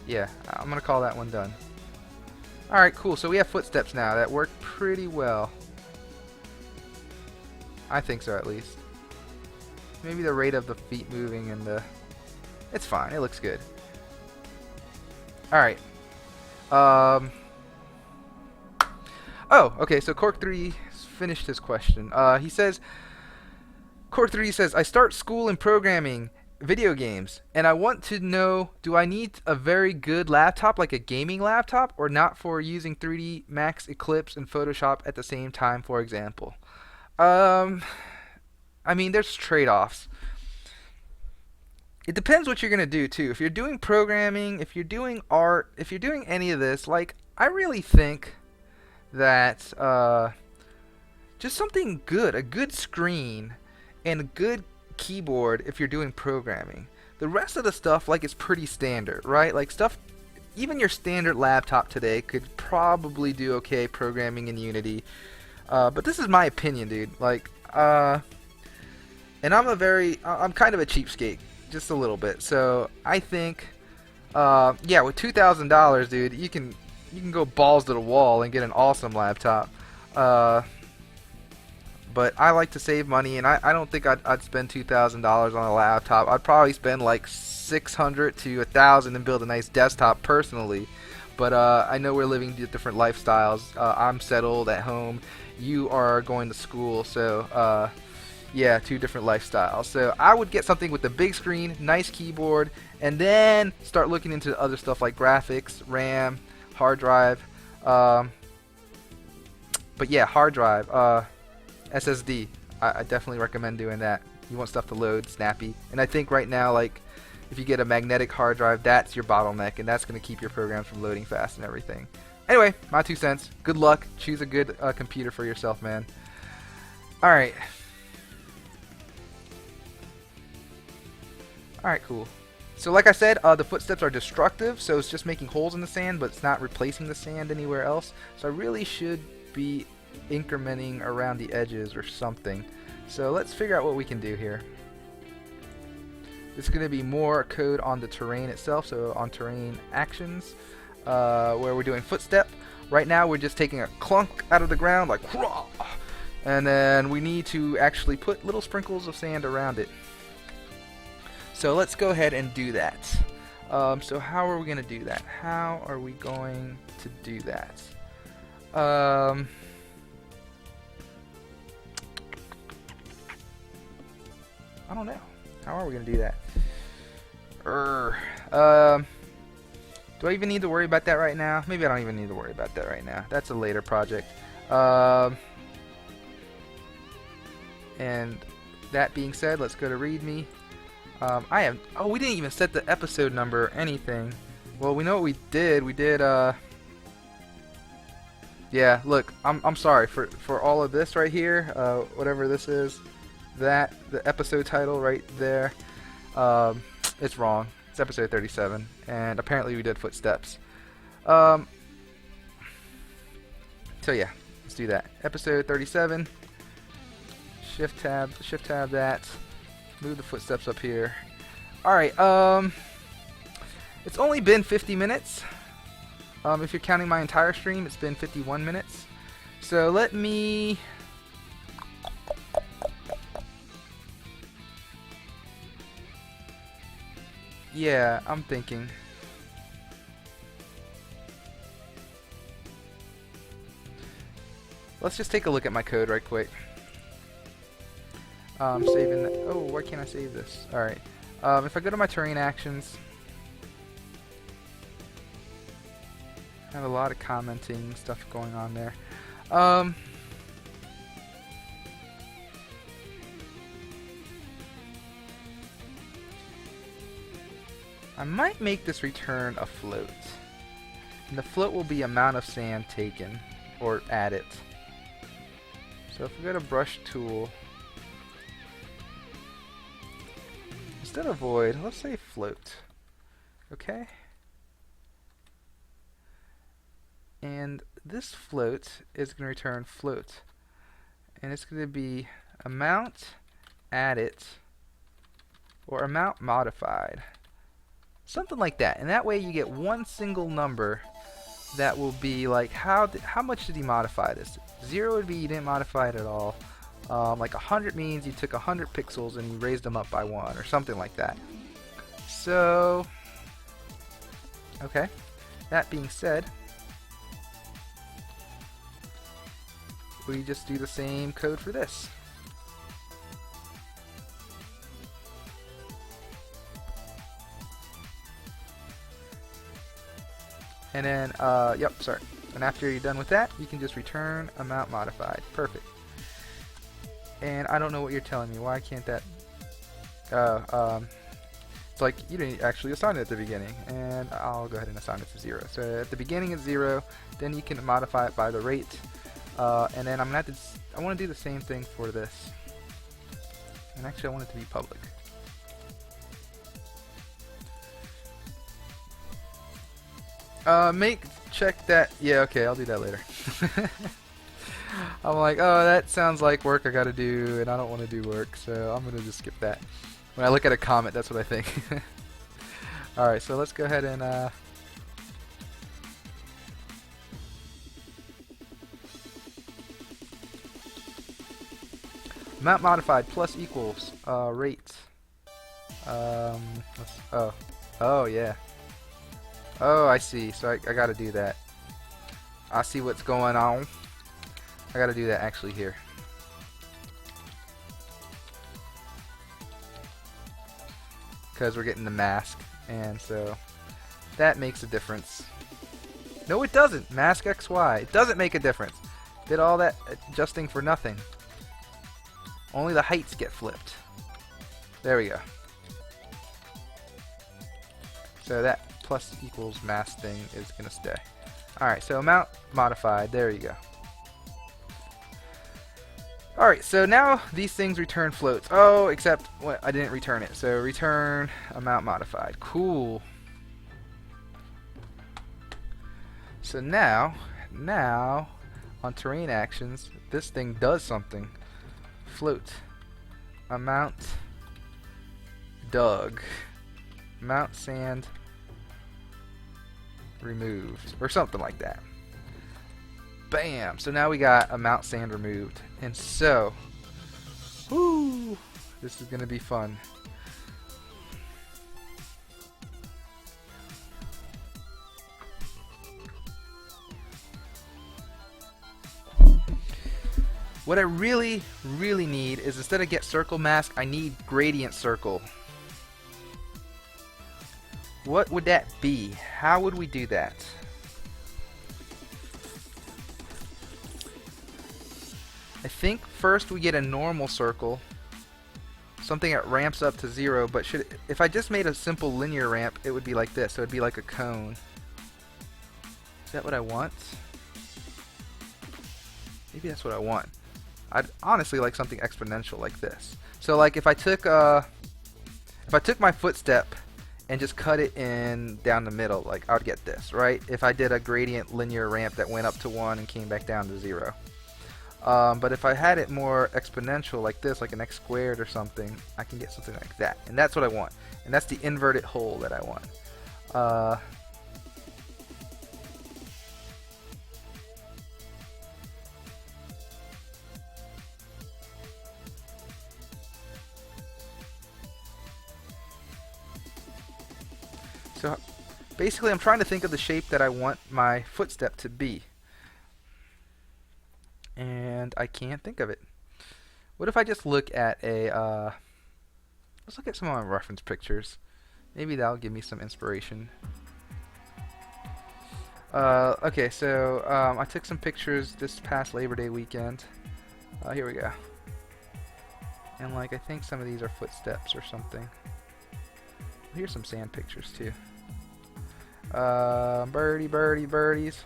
Speaker 1: Yeah, I'm gonna call that one done. Alright, cool. So we have footsteps now that work pretty well. I think so, at least. Maybe the rate of the feet moving and the... It's fine. It looks good. Alright. Oh, okay. So Cork3 finished his question. He says... Cork3 says, I start school in programming video games, and I want to know, do I need a very good laptop, like a gaming laptop, or not for using 3D Max, Eclipse, and Photoshop at the same time, for example? I mean, there's trade-offs. It depends what you're going to do, too. If you're doing programming, if you're doing art, if you're doing any of this, like, I really think that just something good, a good screen, and a good keyboard if you're doing programming. The rest of the stuff, like, is pretty standard, right? Like, stuff, even your standard laptop today could probably do okay programming in Unity. But this is my opinion, dude. Like, and I'm kind of a cheapskate, just a little bit. So I think, yeah, with $2,000, dude, you can go balls to the wall and get an awesome laptop. But I like to save money, and I don't think I'd spend $2,000 on a laptop. I'd probably spend like $600 to $1,000 and build a nice desktop personally. But I know we're living different lifestyles. I'm settled at home. You are going to school, so yeah, 2 different lifestyles. So I would get something with a big screen, nice keyboard, and then start looking into other stuff like graphics, RAM, hard drive. But yeah, hard drive, SSD. I definitely recommend doing that. You want stuff to load snappy. And I think right now, like, if you get a magnetic hard drive, that's your bottleneck, and that's going to keep your programs from loading fast and everything. Anyway, my 2 cents. Good luck. Choose a good computer for yourself, man. Alright. Alright, cool. So like I said, the footsteps are destructive, so it's just making holes in the sand, but it's not replacing the sand anywhere else. So I really should be incrementing around the edges or something. So let's figure out what we can do here. It's going to be more code on the terrain itself, so on terrain actions, where we're doing footstep. Right now we're just taking a clunk out of the ground, like, whoa! And then we need to actually put little sprinkles of sand around it. So let's go ahead and do that. So how are we going to do that? How are we going to do that? I don't know. How are we going to do that? Do I even need to worry about that right now? Maybe I don't even need to worry about that right now. That's a later project. And that being said, let's go to README. We didn't even set the episode number or anything. Well, we know what we did. We did, yeah, look, I'm sorry for all of this right here, whatever this is, the episode title right there, it's wrong. It's episode 37, and apparently we did footsteps. So yeah, let's do that. Episode 37. Shift tab that. Move the footsteps up here. Alright, it's only been 50 minutes. If you're counting my entire stream, it's been 51 minutes. So let me... Yeah, I'm thinking. Let's just take a look at my code right quick. Saving that. Oh, why can't I save this? Alright. If I go to my terrain actions, I have a lot of commenting stuff going on there. I might make this return a float. And the float will be amount of sand taken or added. So if we go to brush tool, instead of void, let's say float. Okay? And this float is going to return float. And it's going to be amount added or amount modified. Something like that. And that way you get one single number that will be like, how much did he modify this? 0 would be you didn't modify it at all. Like 100 means you took 100 pixels and you raised them up by 1 or something like that. So, okay. That being said, we just do the same code for this. And then, yep, sorry. And after you're done with that, you can just return amount modified. Perfect. And I don't know what you're telling me. Why can't that? It's like you didn't actually assign it at the beginning. And I'll go ahead and assign it to 0. So at the beginning it's 0. Then you can modify it by the rate. And then I'm gonna have to. I want to do the same thing for this. And actually, I want it to be public. Check that. Yeah, okay, I'll do that later. I'm like, oh, that sounds like work I gotta do, and I don't want to do work, so I'm gonna just skip that. When I look at a comment, that's what I think. Alright, so let's go ahead and amount modified plus equals rate. Oh yeah. Oh, I see. So I gotta do that. I see what's going on. I gotta do that actually here. Because we're getting the mask, and so that makes a difference. No, it doesn't. Mask XY. It doesn't make a difference. Did all that adjusting for nothing. Only the heights get flipped. There we go. So that plus equals mask thing is gonna stay. Alright, so amount modified, there you go. Alright, so now these things return floats. Oh, except I didn't return it. So return amount modified. Cool. So now on terrain actions, this thing does something. Float. Amount dug. Amount sand removed, or something like that. Bam! So now we got amount sand removed, and so, whoo, this is gonna be fun. What I really need is, instead of get circle mask, I need gradient circle. What would that be? How would we do that? I think first we get a normal circle, something that ramps up to 0, but if I just made a simple linear ramp, it would be like this. So it'd be like a cone. Is that what I want? Maybe that's what I want. I'd honestly like something exponential like this. So like if I took my footstep and just cut it in down the middle, like I would get this, right? If I did a gradient linear ramp that went up to 1 and came back down to 0. But if I had it more exponential like this, like an x squared or something, I can get something like that. And that's what I want. And that's the inverted hole that I want. So basically I'm trying to think of the shape that I want my footstep to be. And I can't think of it. What if I just look at let's look at some of my reference pictures. Maybe that'll give me some inspiration. Okay, so I took some pictures this past Labor Day weekend. Here we go. And like I think some of these are footsteps or something. Here's some sand pictures too. Birdies.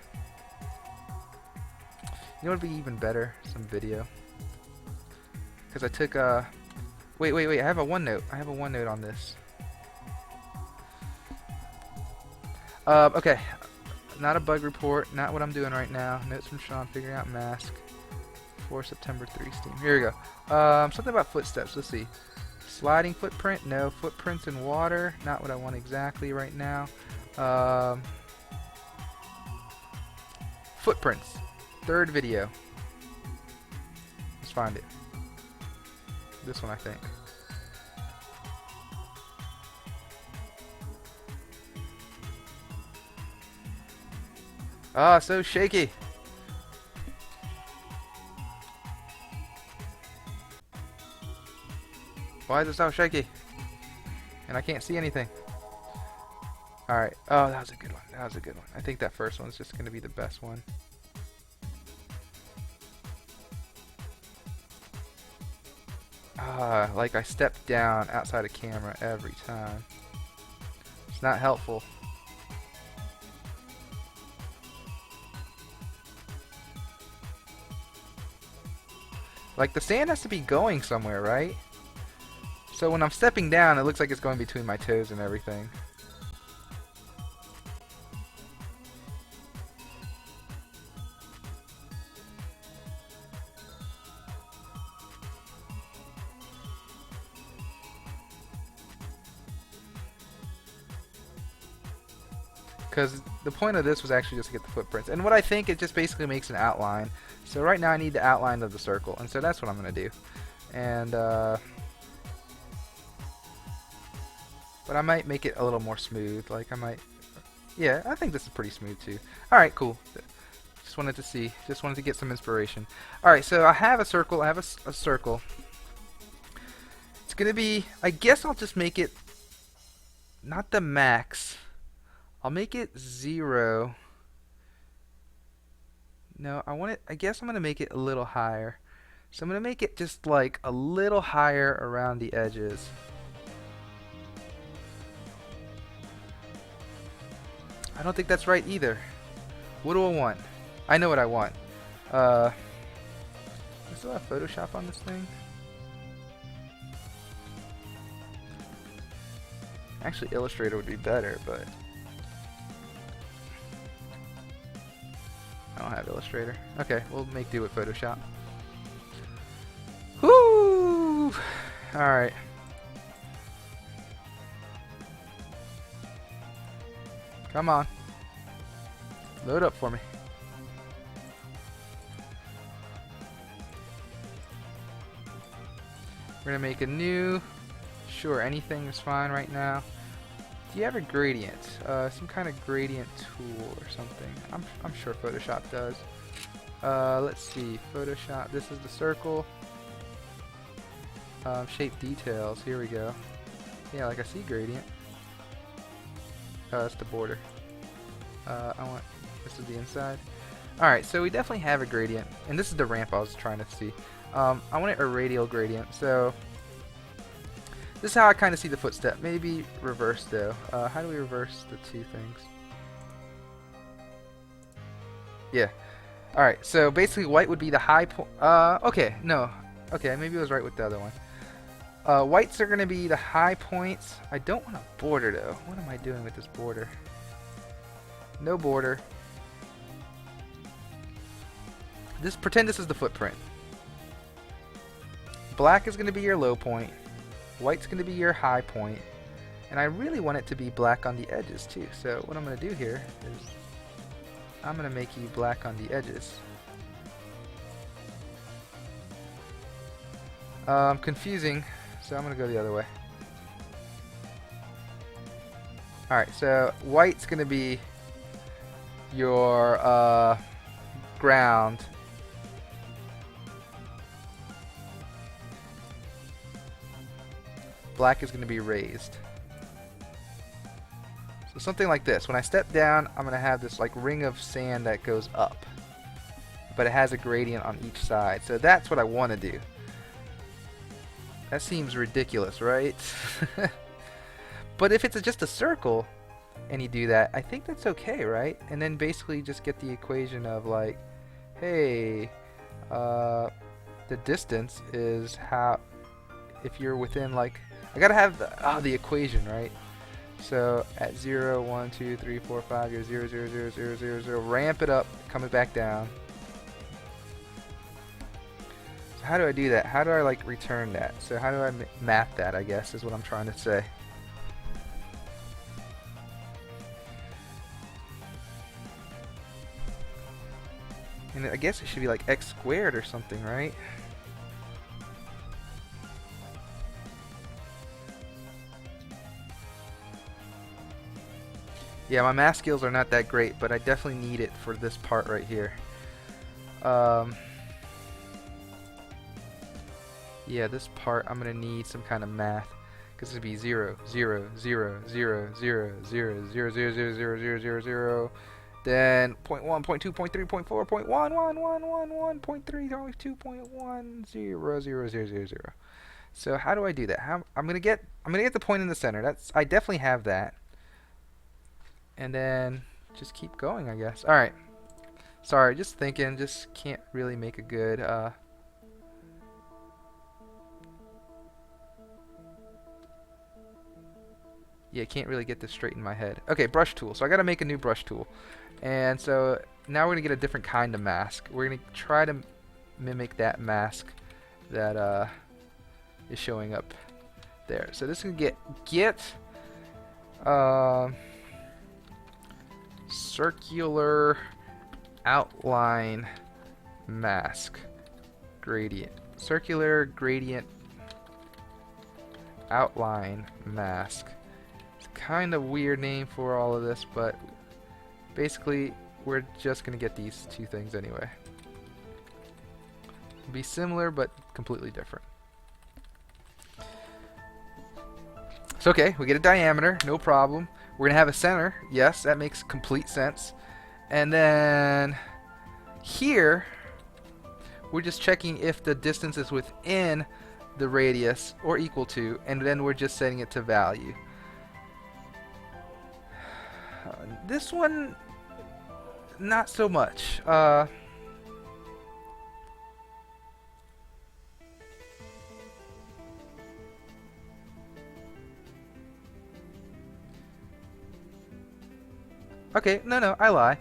Speaker 1: You know what would be even better? Some video. Because I took wait, I have a OneNote. I have a OneNote on this. Okay. Not a bug report. Not what I'm doing right now. Notes from Sean figuring out mask. For September 3 Steam. Here we go. Something about footsteps. Let's see. Sliding footprint. No. Footprints in water. Not what I want exactly right now. Footprints. Third video. Let's find it. This one, I think. Ah, so shaky. Why is it so shaky? And I can't see anything. Alright. Oh, that was a good one. That was a good one. I think that first one's just going to be the best one. Like I stepped down outside of camera every time. It's not helpful. Like the sand has to be going somewhere, right? So when I'm stepping down, it looks like it's going between my toes and everything. Because the point of this was actually just to get the footprints. And what I think, it just basically makes an outline. So right now I need the outline of the circle. And so that's what I'm going to do. And, but I might make it a little more smooth. Like I might, yeah, I think this is pretty smooth too. Alright, cool. Just wanted to see. Just wanted to get some inspiration. Alright, so I have a circle. I have a circle. It's going to be, I guess I'll just make it, not the max. I'll make it 0. No, I want it, I guess I'm going to make it a little higher. So I'm going to make it just like a little higher around the edges. I don't think that's right either. What do I want? I know what I want. I still have Photoshop on this thing? Actually, Illustrator would be better, but I don't have Illustrator. Okay, we'll make do with Photoshop. Whoo! Alright. Come on. Load up for me. We're gonna make a new. Sure, anything is fine right now. Do you have a gradient? Some kind of gradient tool or something. I'm sure Photoshop does. Let's see. Photoshop. This is the circle. Shape details. Here we go. Yeah, like I see gradient. Oh, that's the border. I want. This is the inside. Alright, so we definitely have a gradient, and this is the ramp I was trying to see. I want it a radial gradient, so this is how I kind of see the footstep. Maybe reverse though. How do we reverse the two things? Yeah. Alright, so basically white would be the high point. Okay, no. Okay, maybe I was right with the other one. Whites are going to be the high points. I don't want a border though. What am I doing with this border? No border. Pretend this is the footprint. Black is going to be your low point. White's going to be your high point. And I really want it to be black on the edges too. So what I'm going to do here is I'm going to make you black on the edges. Confusing, so I'm going to go the other way. Alright, so white's going to be your ground. Black is going to be raised. So something like this. When I step down, I'm going to have this like ring of sand that goes up. But it has a gradient on each side. So that's what I want to do. That seems ridiculous, right? But if it's just a circle and you do that, I think that's okay, right? And then basically just get the equation of like, hey, the distance is how, if you're within like, I gotta have the equation, right? So at 0, 1, 2, 3, 4, 5, you're 0, 0, 0, 0, 0, 0, ramp it up, coming back down. So how do I do that? How do I like return that? So how do I map that, I guess, is what I'm trying to say. And I guess it should be like x squared or something, right? Yeah, my math skills are not that great, but I definitely need it for this part right here. Yeah, this part I'm gonna need some kind of math, because it'd be 0, 0, 0, 0, 0, 0, 0, 0, 0, 0, 0, 0, 0, then 0.1, 0.2, 0.3, 0.4, 0.1, 1, 1, 1, 1, 0.3, 0.1, 0, 0, 0, 0, 0. So how do I do that? I'm gonna get the point in the center. I definitely have that. And then just keep going, I guess. Alright. Sorry, just thinking. Just can't really make a good... Yeah, can't really get this straight in my head. Okay, brush tool. So I gotta make a new brush tool. And so now we're gonna get a different kind of mask. We're gonna try to mimic that mask that is showing up there. So this is gonna get circular outline mask gradient. Circular gradient outline mask. It's kind of weird name for all of this, but basically we're just gonna get these two things anyway. Be similar but completely different. So okay, we get a diameter, no problem. We're gonna have a center. Yes, that makes complete sense. And then here, we're just checking if the distance is within the radius or equal to, and then we're just setting it to value. This one, not so much. Okay, no, I lie.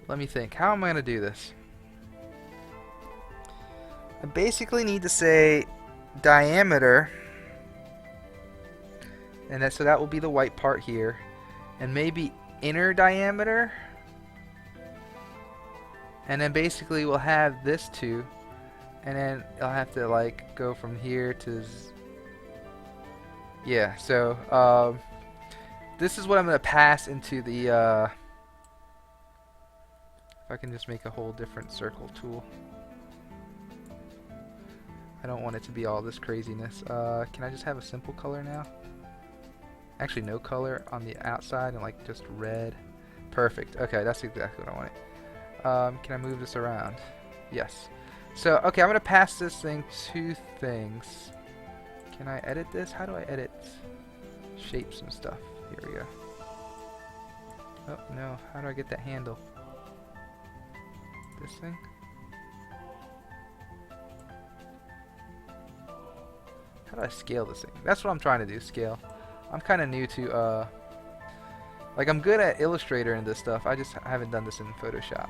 Speaker 1: Let me think. How am I going to do this? I basically need to say diameter, and so that will be the white part here, and maybe inner diameter. And then basically we'll have this two, and then I'll have to like go from here to yeah. So this is what I'm gonna pass into the if I can just make a whole different circle tool. I don't want it to be all this craziness. Can I just have a simple color now? Actually, no color on the outside and like just red. Perfect. Okay, that's exactly what I wanted. Can I move this around? Yes. So, okay, I'm going to pass this thing two things. Can I edit this? How do I edit shapes and stuff? Here we go. Oh, no. How do I get that handle? This thing? How do I scale this thing? That's what I'm trying to do, scale. I'm kind of new to, like, I'm good at Illustrator and this stuff. I just haven't done this in Photoshop.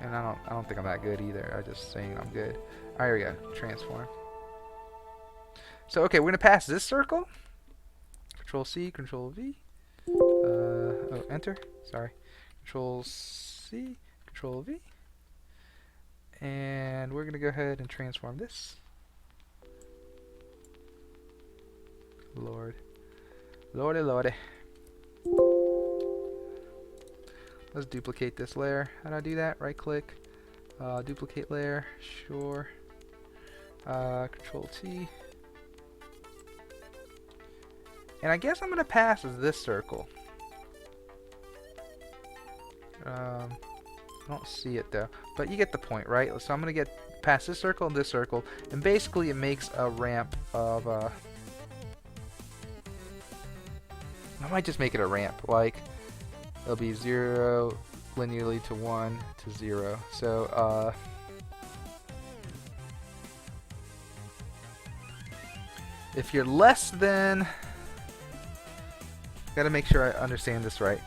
Speaker 1: And I don't think I'm that good either. I'm just saying I'm good. Alright, here we go. Transform. So, okay, we're going to pass this circle. Control C, Control V. Oh, enter. Sorry. Control C, Control V. And we're going to go ahead and transform this. Lord. Lordy, lordy. Let's duplicate this layer. How do I do that? Right click. Duplicate layer. Sure. Control T. And I guess I'm going to pass this circle. I don't see it though. But you get the point, right? So I'm going to get past this circle and this circle. And basically it makes a ramp of... I might just make it a ramp. Like, it'll be 0 linearly to 1 to 0. So, if you're less than... Gotta make sure I understand this right.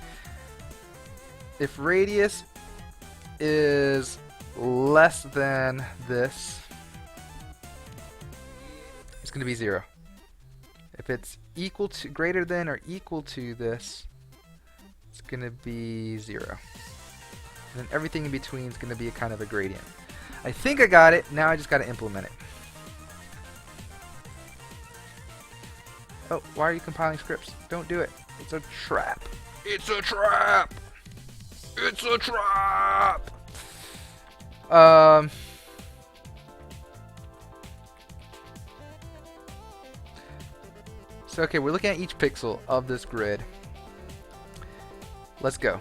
Speaker 1: If radius is less than this, it's going to be 0. If it's equal to, greater than or equal to this, it's going to be 0. And then everything in between is going to be a kind of a gradient. I think I got it. Now I just got to implement it. Oh, why are you compiling scripts? Don't do it. It's a trap. It's a trap. It's a trap. So, okay, we're looking at each pixel of this grid. Let's go.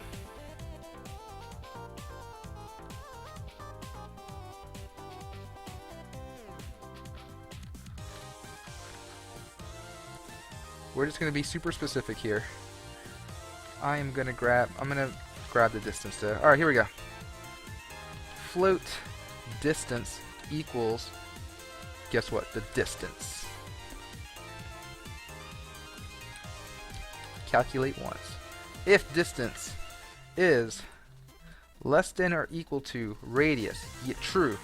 Speaker 1: We're just going to be super specific here. I'm going to grab the distance to... Alright, here we go. Float distance equals, guess what? The distance. Calculate once. If distance is less than or equal to radius, yet true.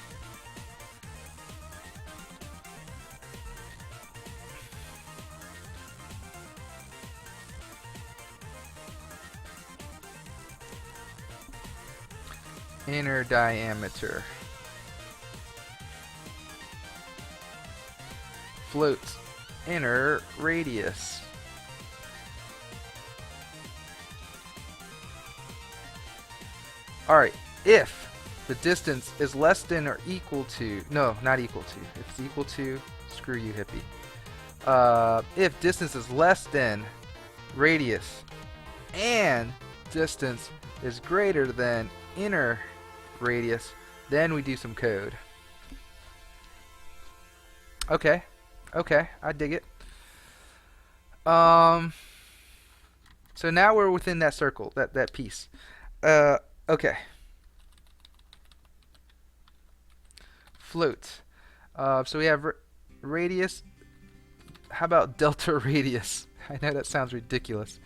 Speaker 1: Inner diameter. Floats inner radius. Alright, if the distance is less than or equal to, no, not equal to, if it's equal to, screw you hippie. If distance is less than radius and distance is greater than inner radius, then we do some code. Okay, okay, I dig it. So now we're within that circle, that piece. Okay. Float. So we have radius. How about delta radius? I know that sounds ridiculous.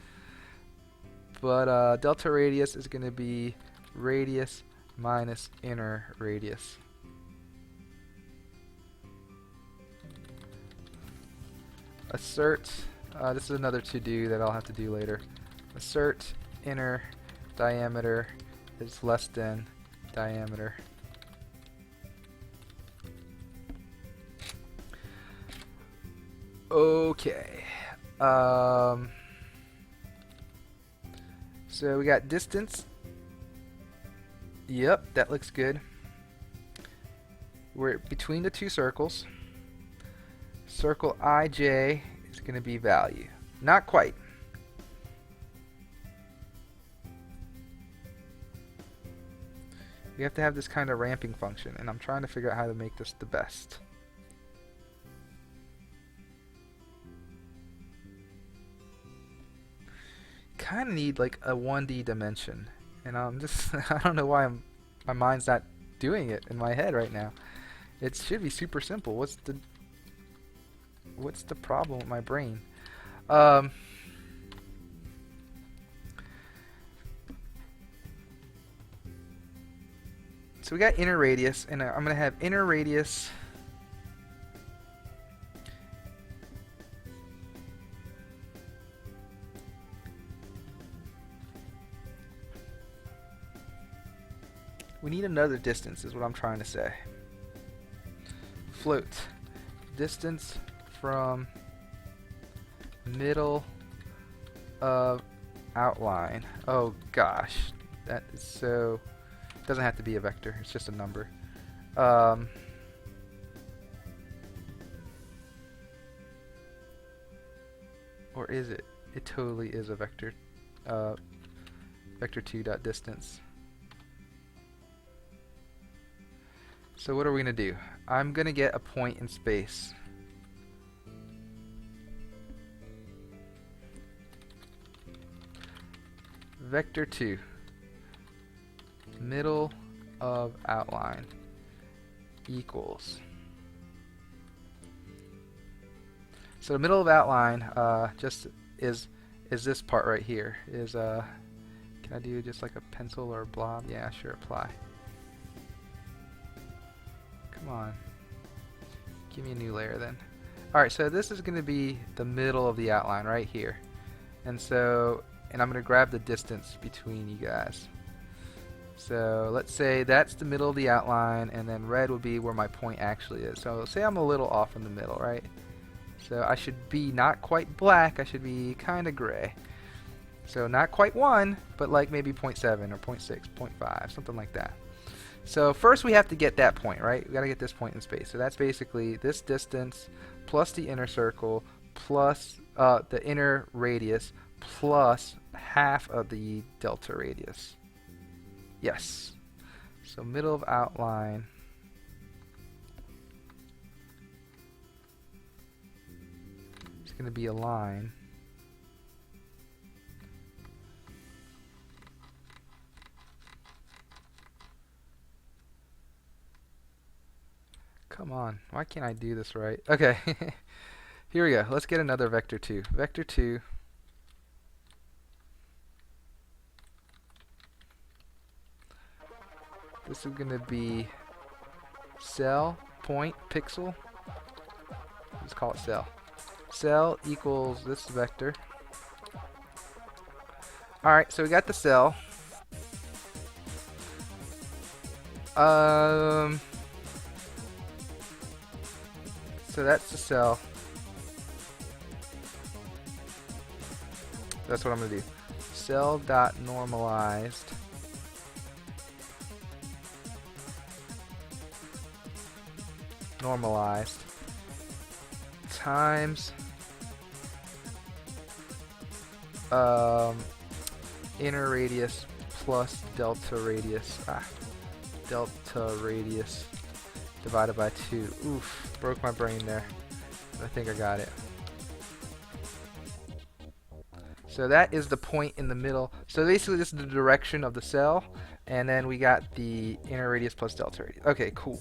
Speaker 1: But delta radius is going to be radius minus inner radius. Assert. This is another to-do that I'll have to do later. Assert inner diameter is less than diameter. Okay. So we got distance. Yep, that looks good. we're between the two circles. Circle IJ is going to be value. Not quite. We have to have this kind of ramping function, and I'm trying to figure out how to make this the best. Kind of need like a 1D dimension, and I'm just I don't know why my mind's not doing it in my head right now. It should be super simple. What's the problem with my brain? So we got inner radius, and I'm going to have inner radius we need another distance is what I'm trying to say. Float. Distance from middle of outline. Oh gosh. That is so... It doesn't have to be a vector. It's just a number. Or is it? It totally is a vector. Vector2.distance. So what are we going to do? I'm going to get a point in space. Vector2. Middle of outline equals. So the middle of outline just is this part right here. Is can I do just like a pencil or a blob? Yeah, sure, apply. Come on. Give me a new layer then. Alright, so this is going to be the middle of the outline right here. And I'm going to grab the distance between you guys. So let's say that's the middle of the outline, and then red would be where my point actually is. So say I'm a little off in the middle, right? So I should be not quite black, I should be kind of gray. So not quite 1, but like maybe 0.7 or 0.6, 0.5, something like that. So first we have to get that point, right? We got to get this point in space. So that's basically this distance plus the inner circle plus the inner radius plus half of the delta radius. Yes. So middle of outline is going to be a line. Come on, why can't I do this right? Okay, here we go. Let's get another vector 2. Vector 2. This is going to be cell, point, pixel. Let's call it cell. Cell equals this vector. Alright, so we got the cell. So that's the cell. That's what I'm going to do. Cell dot normalized times inner radius plus delta radius. Delta radius divided by 2. Oof, broke my brain there. I think I got it. So that is the point in the middle. So basically this is the direction of the cell, and then we got the inner radius plus delta radius. Okay, cool.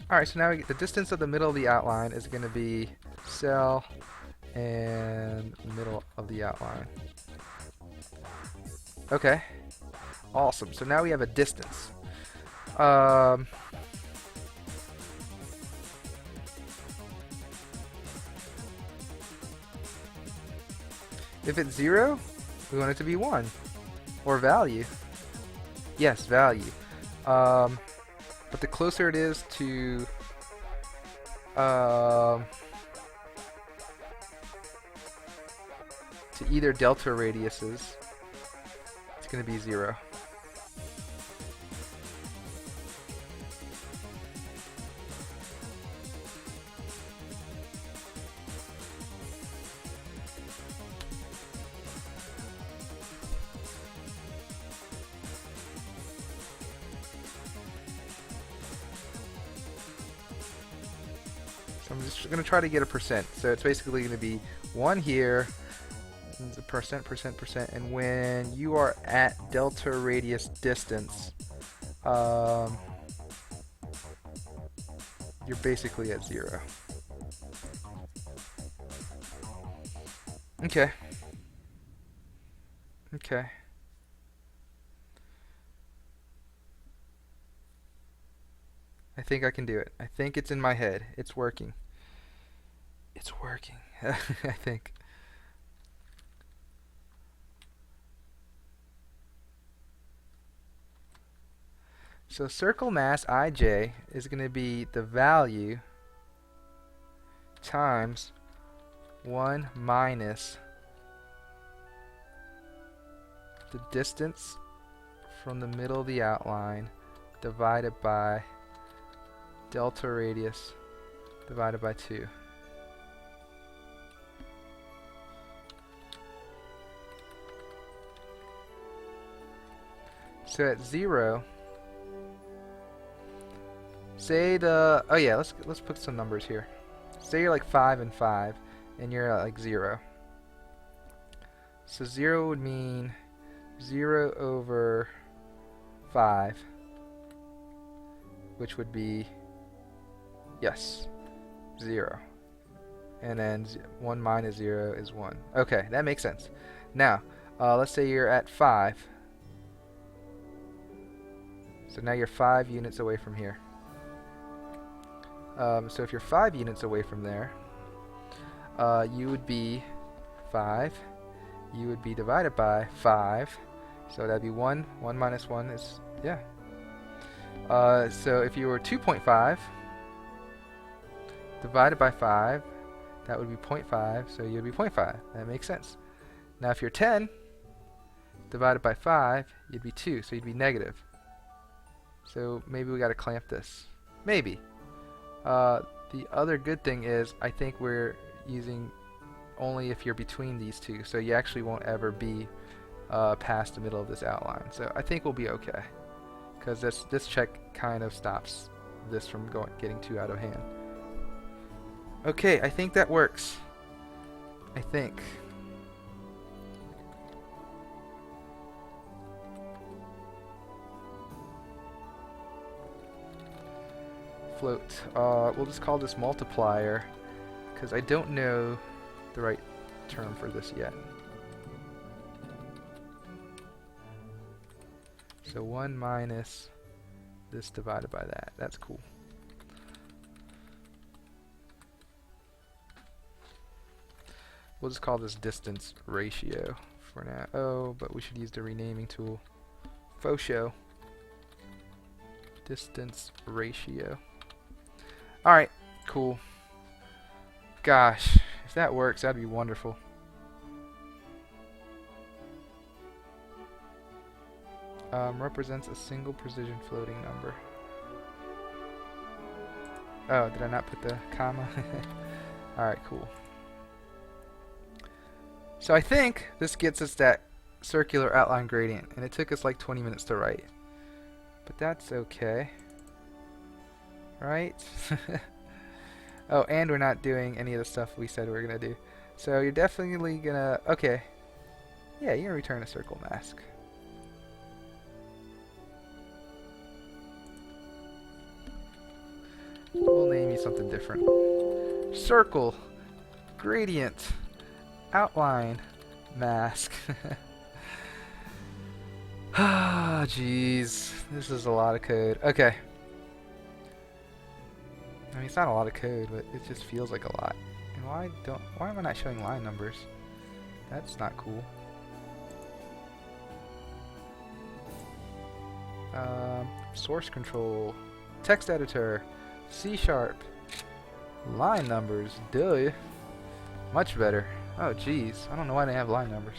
Speaker 1: Alright, so now the distance of the middle of the outline is going to be cell and middle of the outline. Okay. Awesome. So now we have a distance. If it's 0, we want it to be 1. Or value. Yes, value. But the closer it is to either delta radiuses, it's going to be 0. So I'm just going to try to get a percent. So it's basically going to be 1 here, the percent, and when you are at delta radius distance, you're basically at 0. Okay. Okay. I think I can do it. I think it's in my head. It's working. It's working. I think. So circle mass ij is going to be the value times 1 minus the distance from the middle of the outline divided by delta radius divided by 2. So at 0, say the, oh yeah, let's put some numbers here. Say you're like 5 and 5 and you're at like 0. So 0 would mean 0 over 5, which would be, yes, 0. And then 1 minus 0 is 1. Okay, that makes sense. Now, let's say you're at 5. So now you're 5 units away from here. So if you're 5 units away from there, you would be 5. You would be divided by 5. So that'd be 1. 1 minus 1 is, yeah. So if you were 2.5 divided by 5, that would be 0.5. So you'd be 0.5. That makes sense. Now if you're 10 divided by 5, you'd be 2. So you'd be negative. So maybe we got to clamp this. Maybe. The other good thing is I think we're using only if you're between these two. So you actually won't ever be past the middle of this outline. So I think we'll be okay. Because this check kind of stops this from getting too out of hand. Okay, I think that works. I think. Float. We'll just call this multiplier because I don't know the right term for this yet. So 1 minus this divided by that. That's cool. We'll just call this distance ratio for now. Oh, but we should use the renaming tool. Faux show. Distance ratio. Alright, cool. Gosh, if that works, that'd be wonderful. Represents a single precision floating number. Oh, did I not put the comma? Alright, cool. So I think this gets us that circular outline gradient, and it took us like 20 minutes to write. But that's okay. Right? Oh, and we're not doing any of the stuff we said we were going to do. So you're definitely going to... Okay. Yeah, you're going to return a circle mask. We'll name you something different. Circle. Gradient. Outline. Mask. Ah, jeez. This is a lot of code. Okay. I mean, it's not a lot of code, but it just feels like a lot. And why am I not showing line numbers? That's not cool. Source control, text editor, C#, line numbers, duh. Much better. Oh, jeez. I don't know why they have line numbers.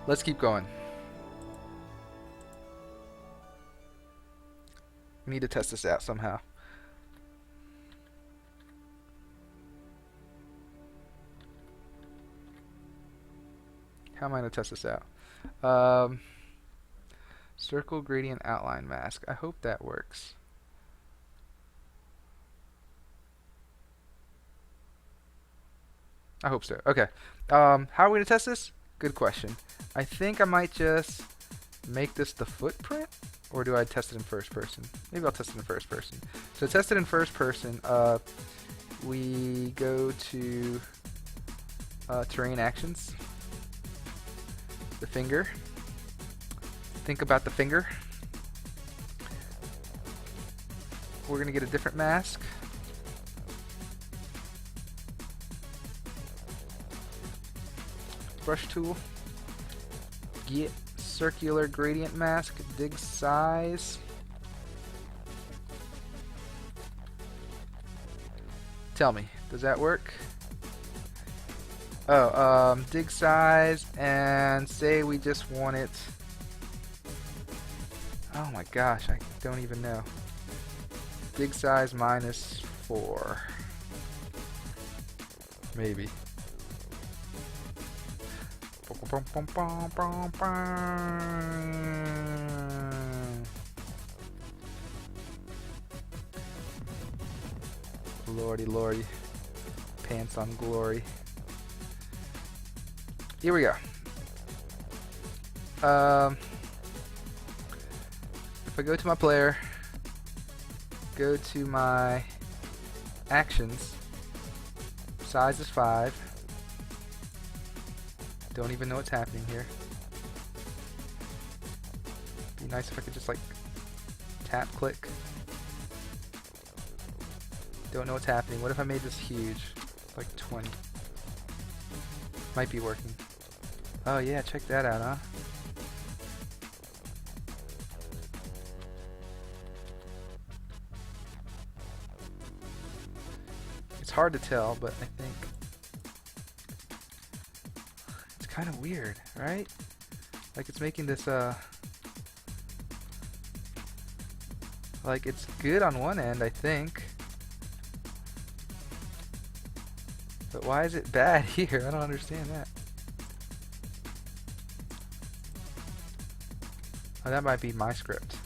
Speaker 1: Let's keep going. We need to test this out somehow. How am I going to test this out? Circle gradient outline mask. I hope that works. I hope so. Okay. How are we going to test this? Good question. I think I might just make this the footprint, or do I test it in first person? Maybe I'll test it in first person. So to test it in first person, we go to terrain actions, the finger. Think about the finger. We're going to get a different mask. Brush tool. Get circular gradient mask. Dig size. Tell me, does that work? Oh, dig size, and say we just want it. Oh my gosh, I don't even know. Dig size -4. Maybe. Lordy, lordy. Pants on glory. Here we go. If I go to my player, go to my actions, size is 5. Don't even know what's happening here. Be nice if I could just like tap click. Don't know what's happening. What if I made this huge? Like 20. Might be working. Oh yeah, check that out, huh? It's hard to tell, but I think it's kind of weird, right? Like it's making this like it's good on one end, I think. But why is it bad here? I don't understand that. Oh, that might be my script.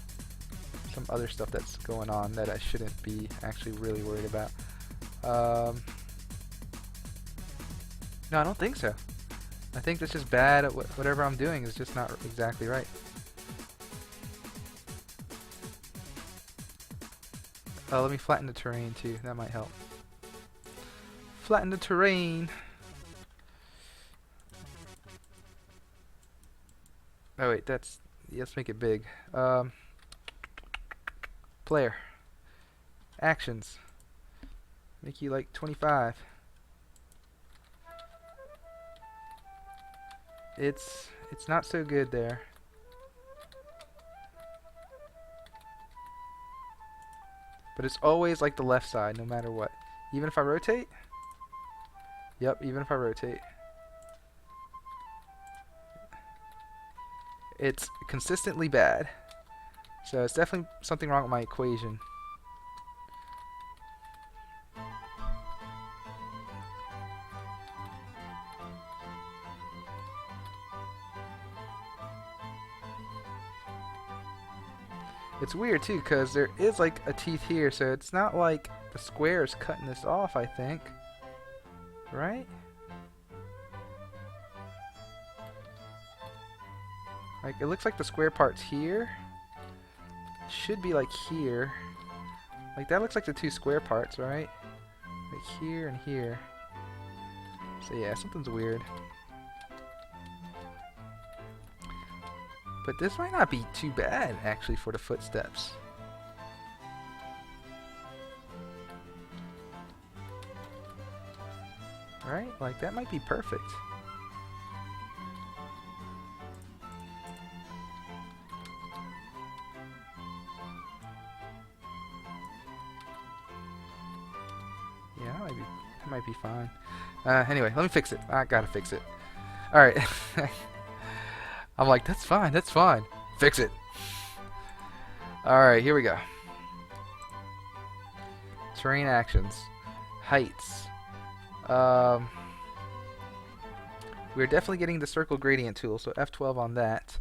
Speaker 1: Some other stuff that's going on that I shouldn't be actually really worried about. No, I don't think so. I think that's just bad at whatever I'm doing is just not exactly right. Let me flatten the terrain too. That might help. Flatten the terrain. Oh wait, that's... let's make it big. Player. Actions. Make you like 25. It's not so good there. But it's always like the left side, no matter what. Even if I rotate? Yep, even if I rotate. It's consistently bad. So it's definitely something wrong with my equation. It's weird too, because there is like a teeth here, so it's not like the square is cutting this off, I think. Right? Like, it looks like the square part's here. Should be like here. Like, that looks like the two square parts, right? Like here and here. So yeah, something's weird. But this might not be too bad, actually, for the footsteps. Right? Like, that might be perfect. Yeah, that might be fine. Anyway, let me fix it. I gotta fix it. Alright. I'm like, that's fine, that's fine. Fix it. Alright, here we go. Terrain actions. Heights. We're definitely getting the circle gradient tool, so F12 on that.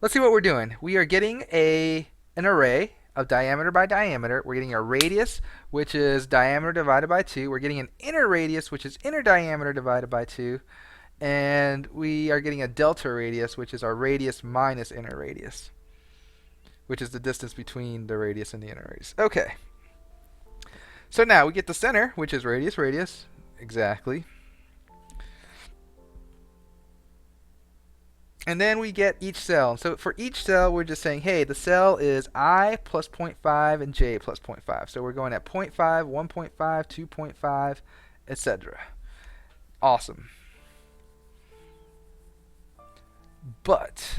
Speaker 1: Let's see what we're doing. We are getting an array of diameter by diameter. We're getting a radius, which is diameter divided by 2. We're getting an inner radius, which is inner diameter divided by 2. And we are getting a delta radius, which is our radius minus inner radius, which is the distance between the radius and the inner radius. Okay. So now we get the center, which is radius, radius. Exactly. And then we get each cell. So for each cell, we're just saying, hey, the cell is I plus 0.5 and j plus 0.5. So we're going at 0.5, 1.5, 2.5, etc. Awesome. But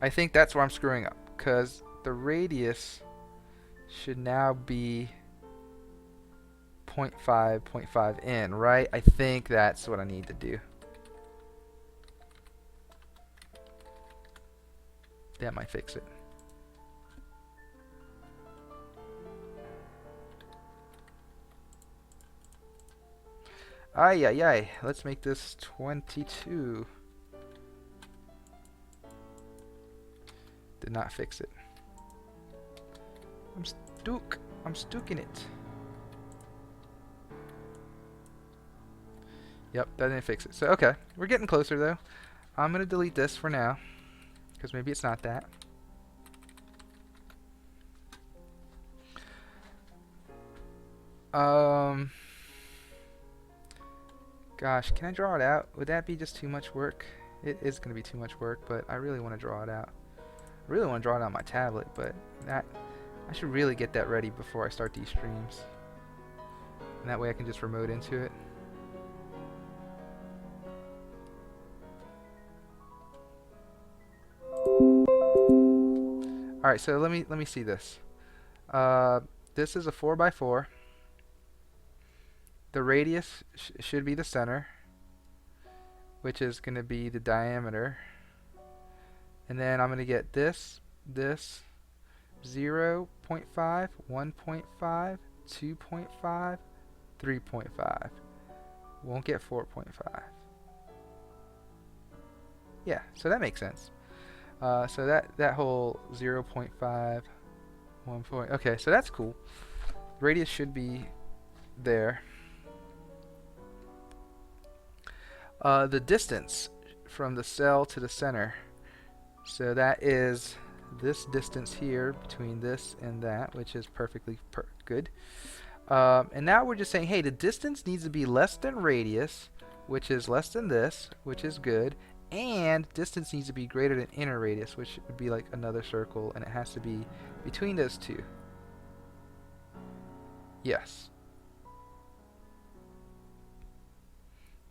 Speaker 1: I think that's where I'm screwing up, because the radius should now be 0.5, 0.5 in, right? I think that's what I need to do. That might fix it. Ay, ay, ay. Let's make this 22. Did not fix it. I'm stuck. I'm stuck in it. Yep, that didn't fix it. So, okay. We're getting closer, though. I'm going to delete this for now, because maybe it's not that. Gosh, can I draw it out? Would that be just too much work? It is going to be too much work, but I really want to draw it out. I really want to draw it on my tablet, but that I should really get that ready before I start these streams. And that way I can just remote into it. Alright, so let me see this. This is a 4x4. The radius should be the center, which is going to be the diameter. And then I'm going to get this, 0.5, 1.5, 2.5, 3.5. Won't get 4.5. Yeah, so that makes sense. So that whole 0.5, 1 point. Okay, so that's cool. Radius should be there. The distance from the cell to the center. So that is this distance here between this and that, which is perfectly good. And now we're just saying, hey, the distance needs to be less than radius, which is less than this, which is good. And distance needs to be greater than inner radius, which would be like another circle, and it has to be between those two. Yes.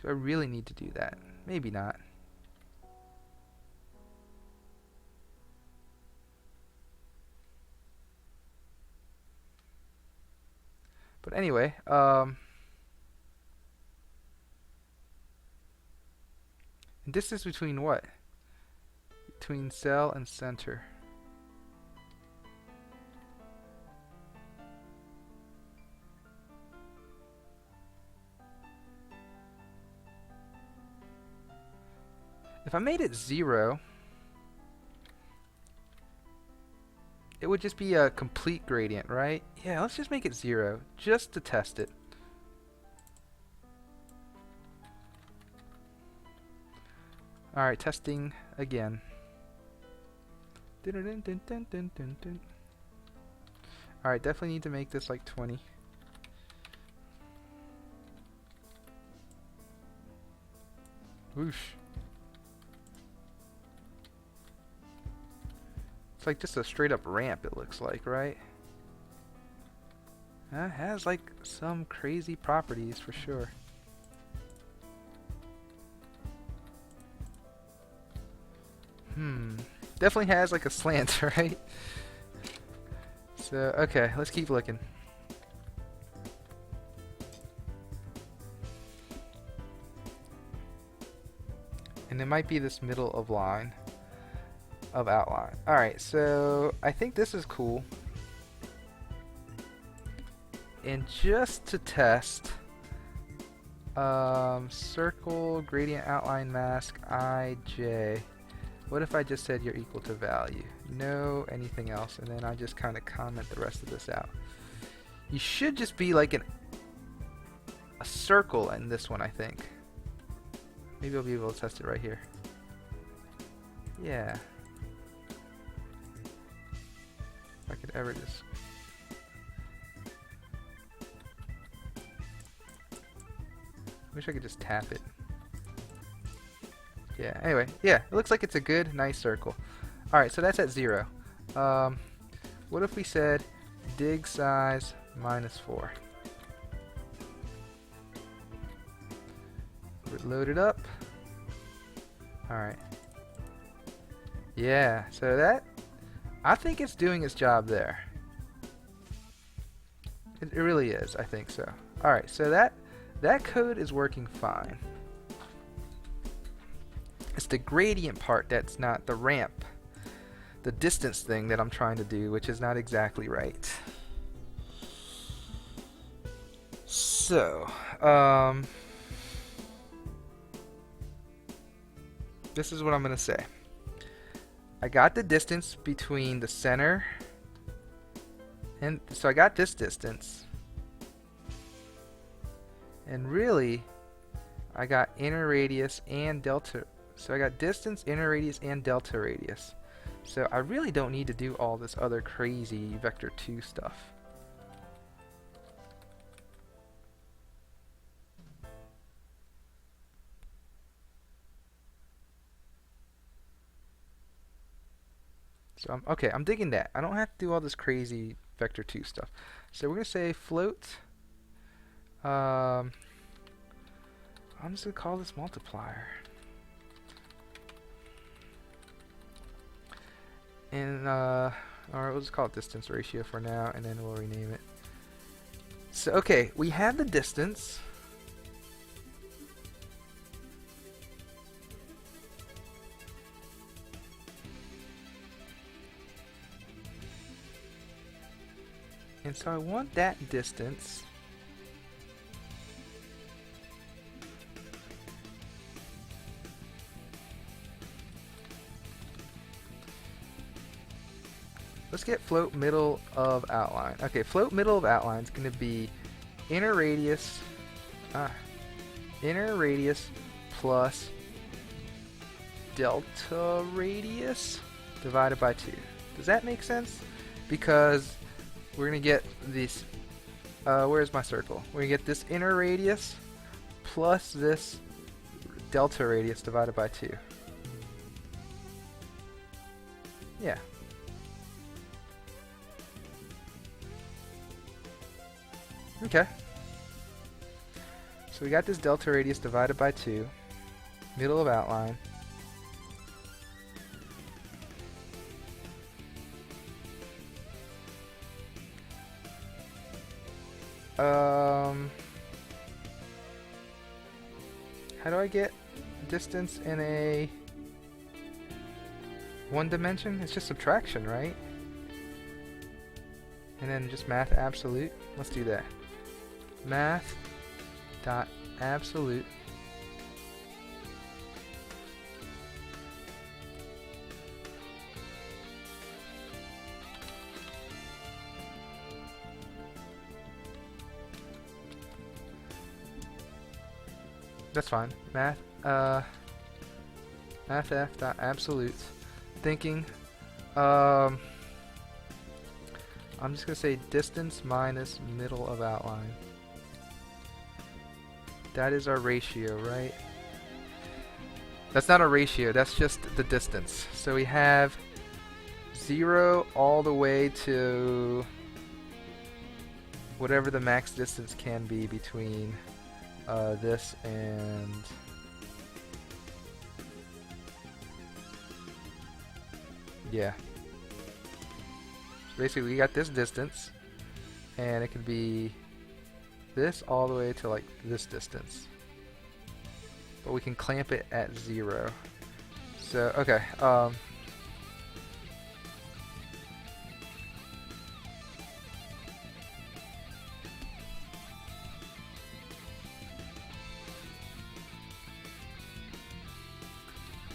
Speaker 1: Do I really need to do that? Maybe not. But anyway, distance between what? Between cell and center. If I made it 0, it would just be a complete gradient, right? Yeah, let's just make it 0, just to test it. Alright, testing again. Alright, definitely need to make this like 20. Whoosh. It's like just a straight up ramp, it looks like, right? It has like some crazy properties for sure. Definitely has like a slant, right? So, okay, let's keep looking. And it might be this middle of line. Of outline. Alright, so I think this is cool. And just to test, Circle, gradient outline mask, IJ. What if I just said you're equal to value? No, anything else, and then I just kind of comment the rest of this out. You should just be like a circle in this one, I think. Maybe I'll be able to test it right here. Yeah. If I could ever just... Wish I could just tap it. Yeah, anyway, yeah, it looks like it's a good, nice circle. Alright, so that's at 0. What if we said dig size -4? Load it up. Alright. Yeah, so that, I think it's doing its job there. It really is, I think so. Alright, so that code is working fine. It's the gradient part that's not the ramp, the distance thing that I'm trying to do, which is not exactly right. So, this is what I'm going to say. I got the distance between the center, and so I got this distance. And really, I got inner radius and delta. So I got distance, inner radius, and delta radius. So I really don't need to do all this other crazy vector 2 stuff. So I'm digging that. I don't have to do all this crazy vector 2 stuff. So we're going to say float. I'm just going to call this multiplier. And, alright, we'll just call it distance ratio for now, and then we'll rename it. So, okay, we have the distance. And so I want that distance let's get float middle of outline. Okay, float middle of outline is going to be inner radius plus delta radius divided by 2. Does that make sense? Because we're going to get this, where's my circle? We're going to get this inner radius plus this delta radius divided by 2. Yeah. Okay. So we got this delta radius divided by 2, middle of outline. How do I get distance in a one dimension? It's just subtraction, right? And then just math absolute. Let's do that. Math dot absolute that's fine. Math f dot absolute thinking I'm just gonna say distance minus middle of outline. That is our ratio, right? That's not a ratio, that's just the distance. So we have 0 all the way to whatever the max distance can be between this and yeah. So basically we got this distance and it could be this all the way to like this distance, but we can clamp it at 0. So okay,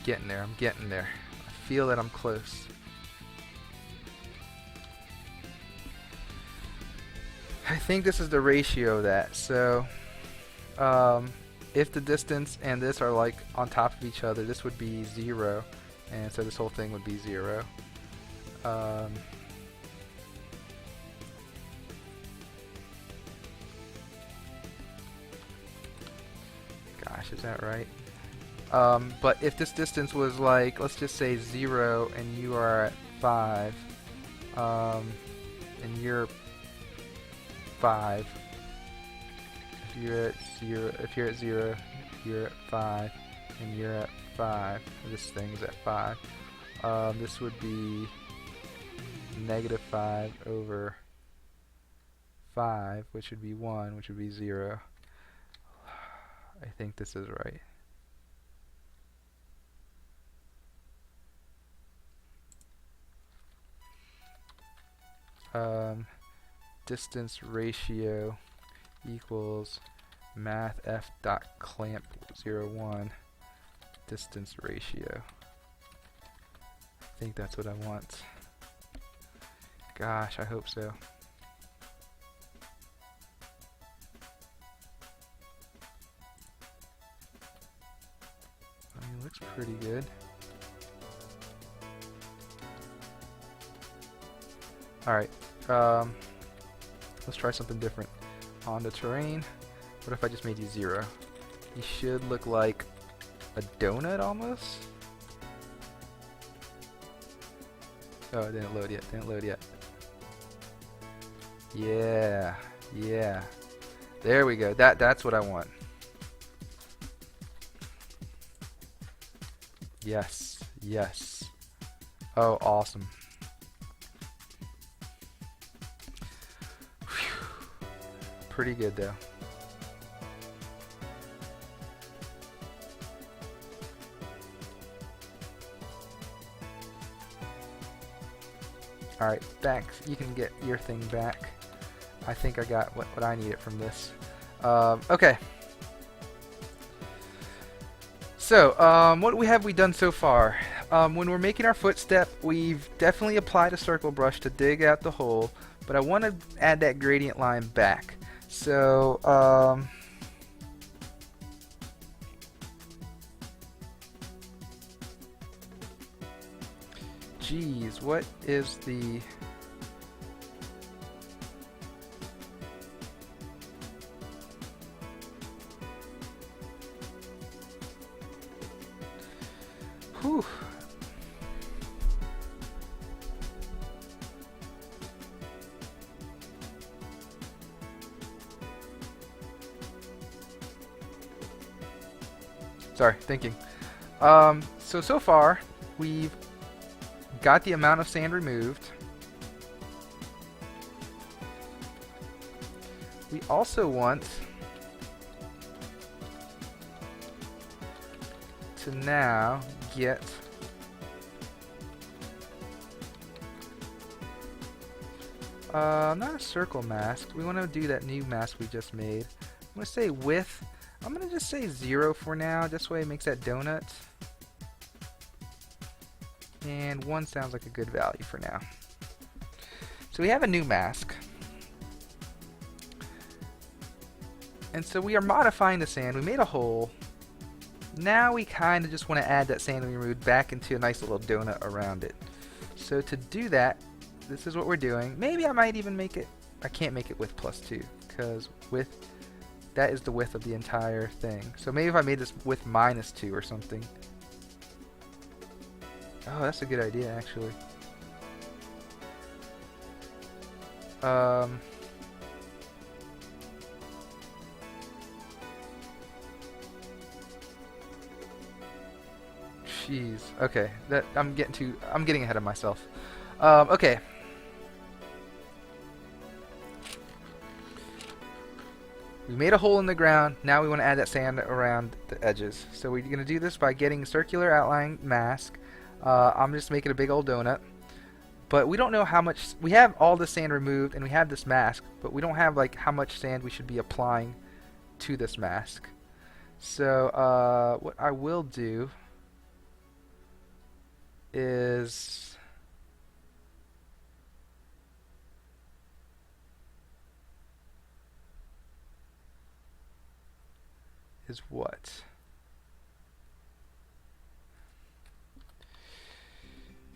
Speaker 1: getting there. I'm getting there. I feel that I'm close. I think this is the ratio of that. So, if the distance and this are like on top of each other, this would be 0, and so this whole thing would be 0. Gosh, is that right? But if this distance was like, let's just say 0, and you are at 5, and you're 5. If you're at 0, you're at 5, and you're at 5. This thing is at 5. This would be -5 over 5, which would be 1, which would be 0. I think this is right. Distance ratio equals mathf.clamp01 distance ratio. I think that's what I want. Gosh, I hope so. I mean, it looks pretty good. Alright, let's try something different. On the terrain, what if I just made you 0? You should look like a donut almost. Oh, it didn't load yet, didn't load yet. Yeah, yeah. There we go, that's what I want. Yes, yes. Oh, awesome. Pretty good though. Alright, back. You can get your thing back. I think I got what I needed from this. Okay. So, what have we done so far? When we're making our footstep, we've definitely applied a circle brush to dig out the hole, but I want to add that gradient line back. So, geez, what is the... Whew. Sorry, thinking. So far, we've got the amount of sand removed. We also want to now get not a circle mask. We want to do that new mask we just made. I'm going to say width. I'm going to just say 0 for now. This way it makes that donut. And 1 sounds like a good value for now. So we have a new mask. And so we are modifying the sand. We made a hole. Now we kind of just want to add that sand we removed back into a nice little donut around it. So to do that, this is what we're doing. Maybe I might even make it... I can't make it width +2 because width... that is the width of the entire thing. So maybe if I made this width -2 or something. Oh, that's a good idea, actually. Jeez. Okay, I'm getting ahead of myself. Okay. We made a hole in the ground. Now we want to add that sand around the edges. So we're going to do this by getting a circular outline mask. I'm just making a big old donut. But we don't know how much... We have all the sand removed and we have this mask, but we don't have like how much sand we should be applying to this mask. So what I will do is what?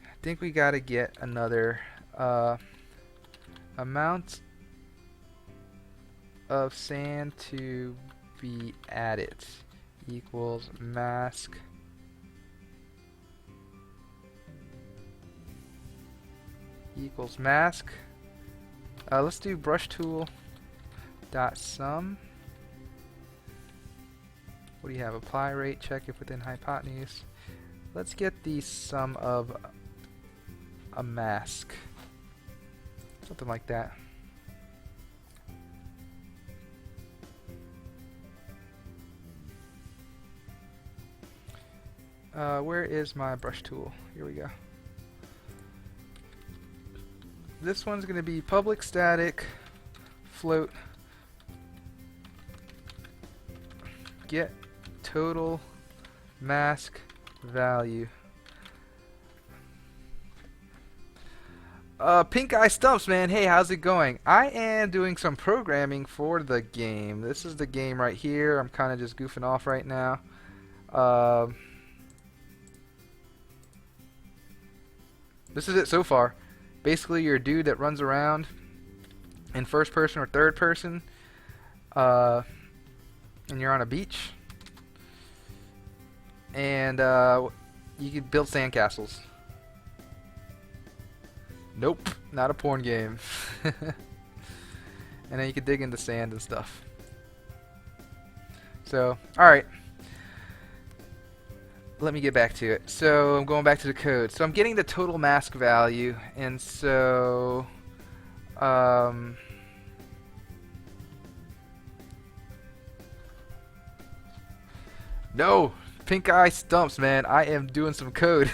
Speaker 1: I think we gotta get another amount of sand to be added equals mask equals mask. Let's do brush tool dot sum. What do you have? Apply rate, check if within hypotenuse. Let's get the sum of a mask. Something like that. Where is my brush tool? Here we go. This one's going to be public static float get total mask value. Pink Eye Stumps, man. Hey, how's it going? I am doing some programming for the game. This is the game right here. I'm kind of just goofing off right now. This is it so far. Basically, you're a dude that runs around in first person or third person, and you're on a beach, and you can build sandcastles. Nope, not a porn game. And then you can dig into sand and stuff. So, alright. Let me get back to it. So, I'm going back to the code. So, I'm getting the total mask value, and so... no! Pink Eye Stumps, man. I am doing some code.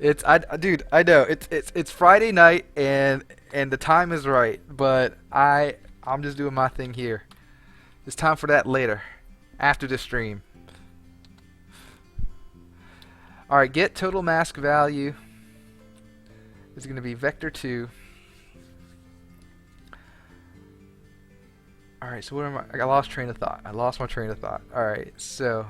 Speaker 1: Dude, I know it's Friday night and the time is right, but I'm just doing my thing here. It's time for that later, after the stream. All right, get total mask value is going to be vector 2. All right, so what am I lost train of thought. I lost my train of thought. All right, so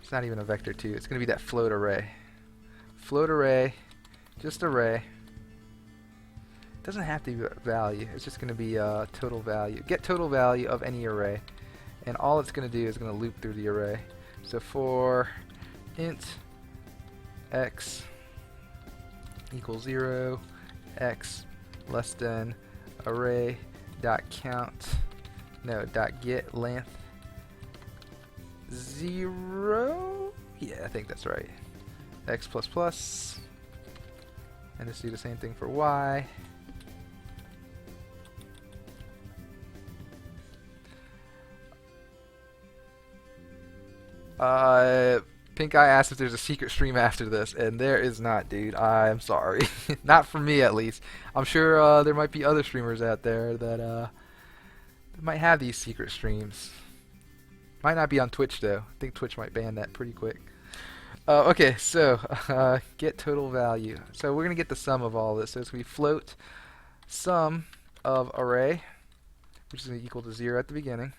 Speaker 1: it's not even a vector 2. It's going to be that float array. Float array, just array. It doesn't have to be value. It's just going to be total value. Get total value of any array. And all it's going to do is going to loop through the array. So for int x equals 0, x less than array dot count, no, dot get length 0. Yeah, I think that's right. X plus plus, and let's do the same thing for y. Pink Eye asked if there's a secret stream after this, and there is not, dude. I'm sorry. Not for me, at least. I'm sure there might be other streamers out there that might have these secret streams. Might not be on Twitch, though. I think Twitch might ban that pretty quick. Okay, so get total value. So we're going to get the sum of all this. So it's going to be float sum of array, which is going to be equal to 0 at the beginning.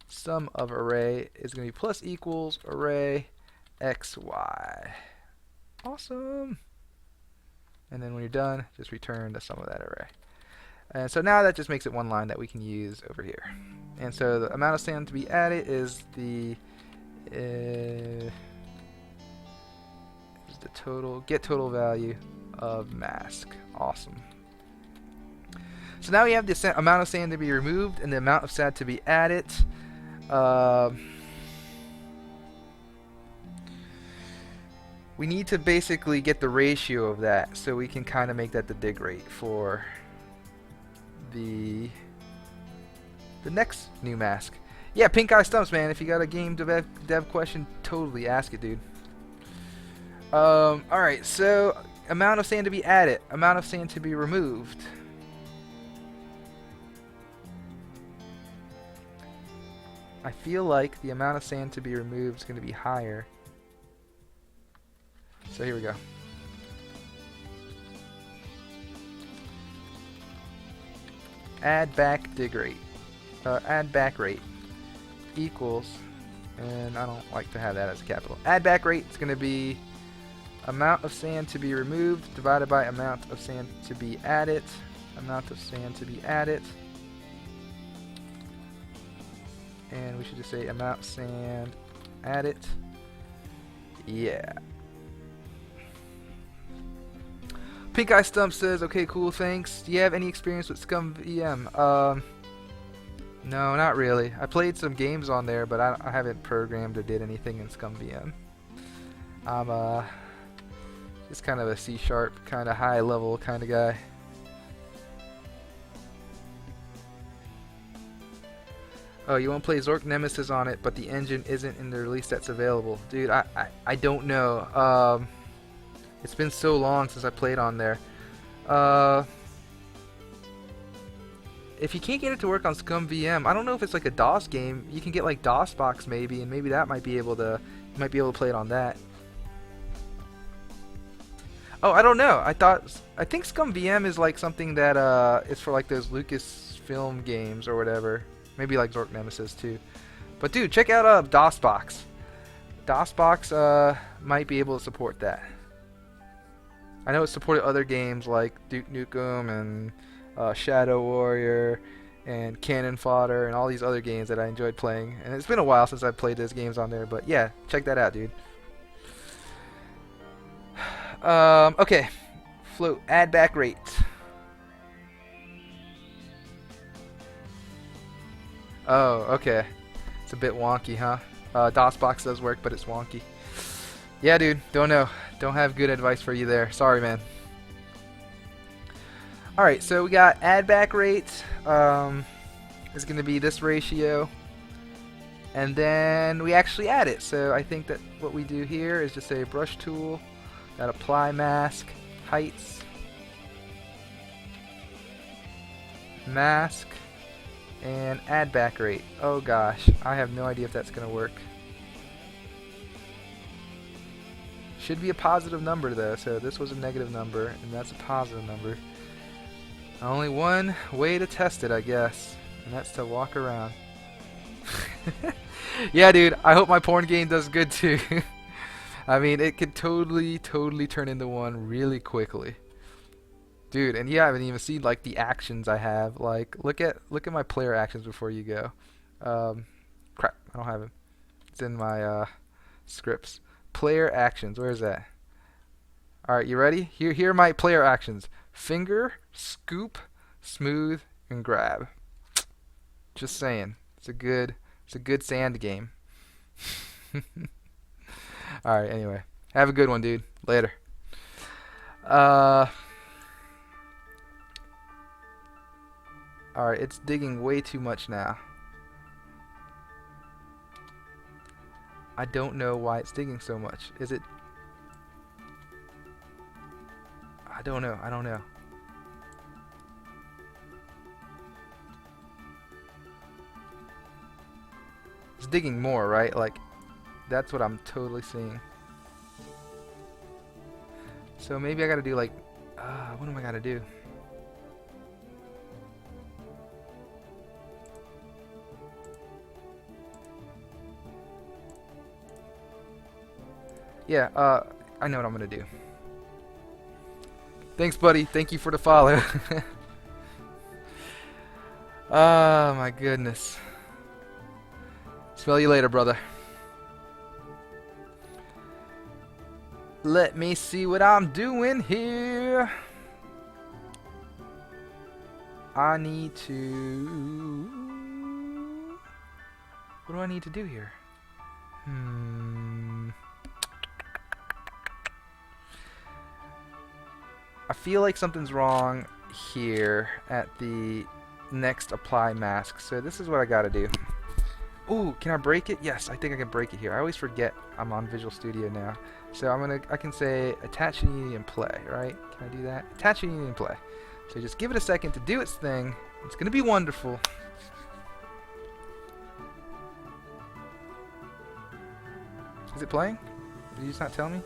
Speaker 1: Sum of array is going to be plus equals array xy. Awesome. And then when you're done, just return the sum of that array. And so now that just makes it one line that we can use over here. And so the amount of sand to be added is the get total value of mask. Awesome. So now we have the amount of sand to be removed and the amount of sand to be added. We need to basically get the ratio of that so we can kind of make that the dig rate for the next new mask. Yeah, Pink Eye Stumps, man. If you got a game dev question, totally ask it, dude. Alright, so amount of sand to be added, amount of sand to be removed. I feel like the amount of sand to be removed is going to be higher. So here we go. Add back dig rate. Add back rate equals, and I don't like to have that as a capital. Add back rate is going to be amount of sand to be removed divided by amount of sand to be added. Amount of sand to be added. And we should just say amount of sand added. Yeah. Pink Eye Stump says, okay, cool, thanks. Do you have any experience with Scum VM? No, not really. I played some games on there, but I haven't programmed or did anything in Scum VM. I'm just kind of a C# kind of high level kind of guy. Oh, you won't play Zork Nemesis on it, but the engine isn't in the release that's available. Dude, I don't know. It's been so long since I played on there. If you can't get it to work on Scum VM, I don't know if it's like a DOS game. You can get like DOSBox maybe, and maybe that might be able to, you might be able to play it on that. Oh, I don't know. I think Scum VM is like something that is for like those Lucasfilm games or whatever. Maybe like Zork Nemesis too. But dude, check out DOSBox. DOSBox might be able to support that. I know it supported other games like Duke Nukem and Shadow Warrior and Cannon Fodder and all these other games that I enjoyed playing. And it's been a while since I've played those games on there, but yeah, check that out, dude. Okay, float add back rate. Oh, okay. It's a bit wonky, huh? DOSBox does work, but it's wonky. Yeah, dude, don't know. Don't have good advice for you there. Sorry, man. Alright, so we got add back rate is going to be this ratio. And then we actually add it. So I think that what we do here is just say brush tool, got apply mask, heights, mask, and add back rate. Oh gosh, I have no idea if that's going to work. Should be a positive number though, so this was a negative number and that's a positive number. Only one way to test it, I guess, and that's to walk around. Yeah, dude, I hope my porn game does good too. I mean, it could totally turn into one really quickly. Dude, and you haven't even seen like the actions I have. Like, look at my player actions before you go. Crap, I don't have it. It's in my scripts. Player actions, where is that? Alright, you ready? Here are my player actions. Finger, scoop, smooth, and grab. Just saying. It's a good sand game. Alright, anyway. Have a good one, dude. Later. Alright, it's digging way too much now. I don't know why it's digging so much. Is it... I don't know. It's digging more, right? Like, that's what I'm totally seeing. So maybe I gotta do like... what am I gotta do? Yeah, I know what I'm gonna do. Thanks, buddy. Thank you for the follow. Oh, my goodness. Smell you later, brother. Let me see what I'm doing here. I need to... What do I need to do here? I feel like something's wrong here at the next apply mask. So this is what I gotta do. Ooh, can I break it? Yes, I think I can break it here. I always forget I'm on Visual Studio now. So I can say attach Unity and play, right? Can I do that? Attach Unity and play. So just give it a second to do its thing. It's gonna be wonderful. Is it playing? Did you just not tell me?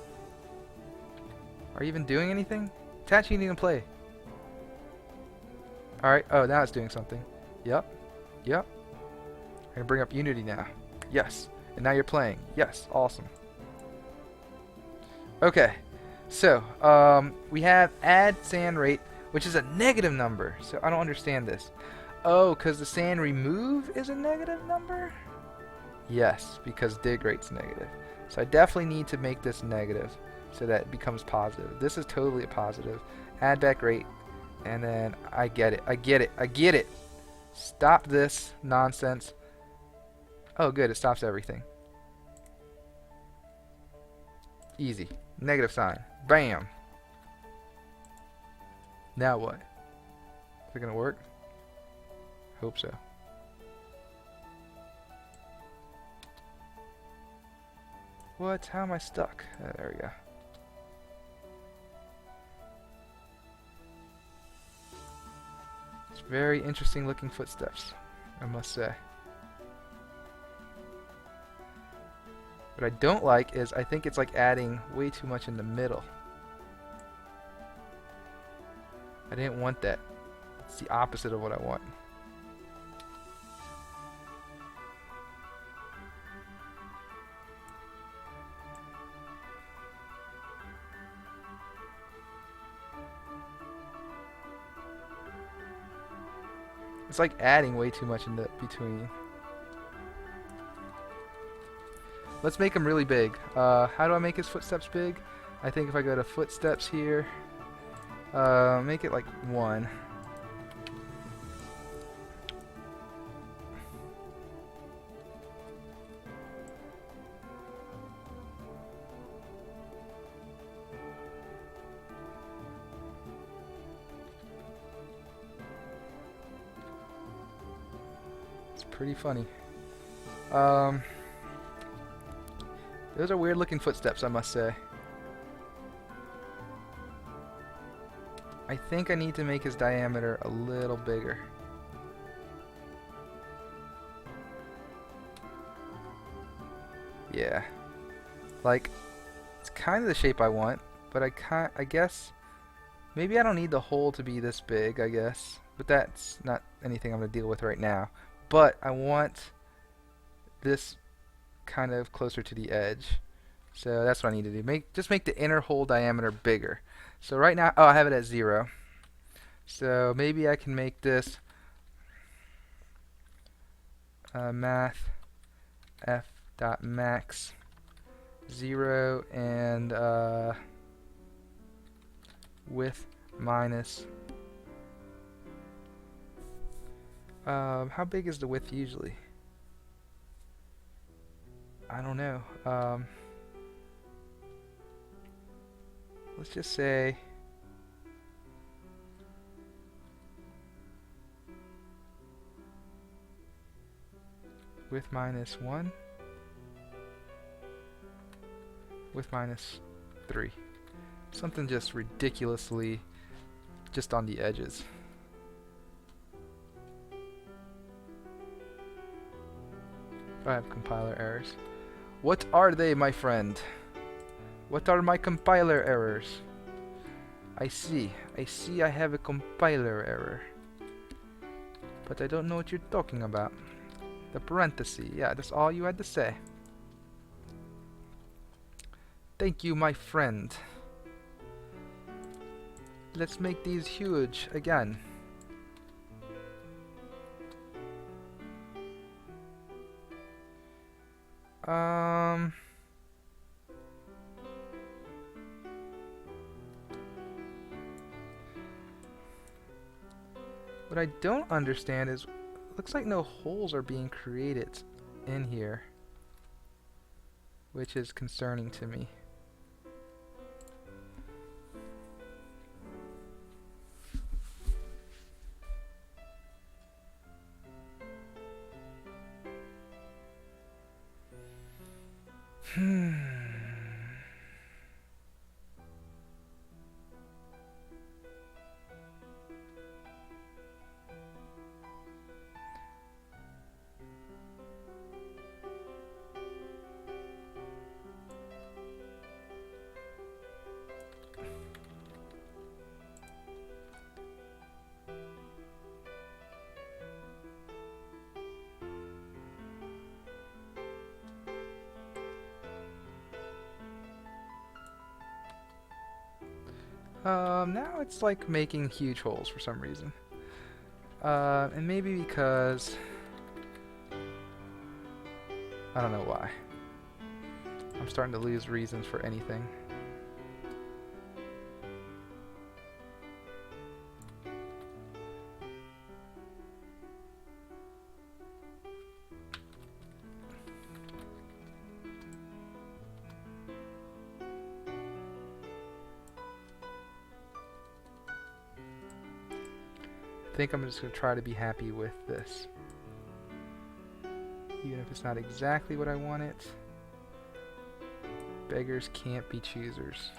Speaker 1: Are you even doing anything? It's actually even play. Alright, oh, now it's doing something. Yep. Yep. I'm gonna bring up Unity now. Yes. And now you're playing. Yes. Awesome. Okay. So, we have add sand rate, which is a negative number. So I don't understand this. Oh, because the sand remove is a negative number? Yes, because dig rate's negative. So I definitely need to make this negative so that it becomes positive. This is totally a positive. Add back rate, and then I get it. I get it. I get it. Stop this nonsense. Oh, good. It stops everything. Easy. Negative sign. Bam. Now what? Is it going to work? Hope so. What? How am I stuck? There we go. It's very interesting looking footsteps, I must say. What I don't like is I think it's like adding way too much in the middle. I didn't want that. It's the opposite of what I want. It's like adding way too much in the between. Let's make him really big. How do I make his footsteps big? I think if I go to footsteps here, make it like 1. It's pretty funny. Those are weird looking footsteps, I must say. I think I need to make his diameter a little bigger. Yeah. Like, it's kind of the shape I want, but I guess maybe I don't need the hole to be this big, I guess. But that's not anything I'm going to deal with right now. But I want this kind of closer to the edge. So that's what I need to do. Just make the inner hole diameter bigger. So right now, oh, I have it at 0. So maybe I can make this math f.max 0 and width minus. How big is the width usually? I don't know. Let's just say width minus 1, width minus 3. Something just ridiculously just on the edges. I have compiler errors. What are they, my friend? What are my compiler errors? I see I have a compiler error. But I don't know what you're talking about. The parenthesis, yeah, that's all you had to say. Thank you, my friend. Let's make these huge again. What I don't understand is, looks like no holes are being created in here, which is concerning to me. Now it's like making huge holes for some reason. And maybe because I don't know why. I'm starting to lose reasons for anything. I think I'm just going to try to be happy with this. Even if it's not exactly what I want it. Beggars can't be choosers.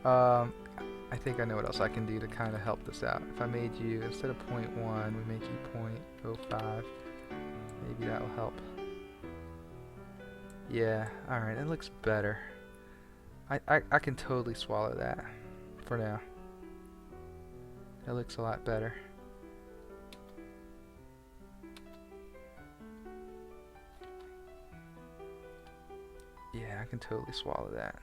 Speaker 1: I think I know what else I can do to kind of help this out. If I made you, instead of 0.1, we make you 0.05. Maybe that will help. Yeah, alright, it looks better. I can totally swallow that for now. It looks a lot better. Yeah, I can totally swallow that.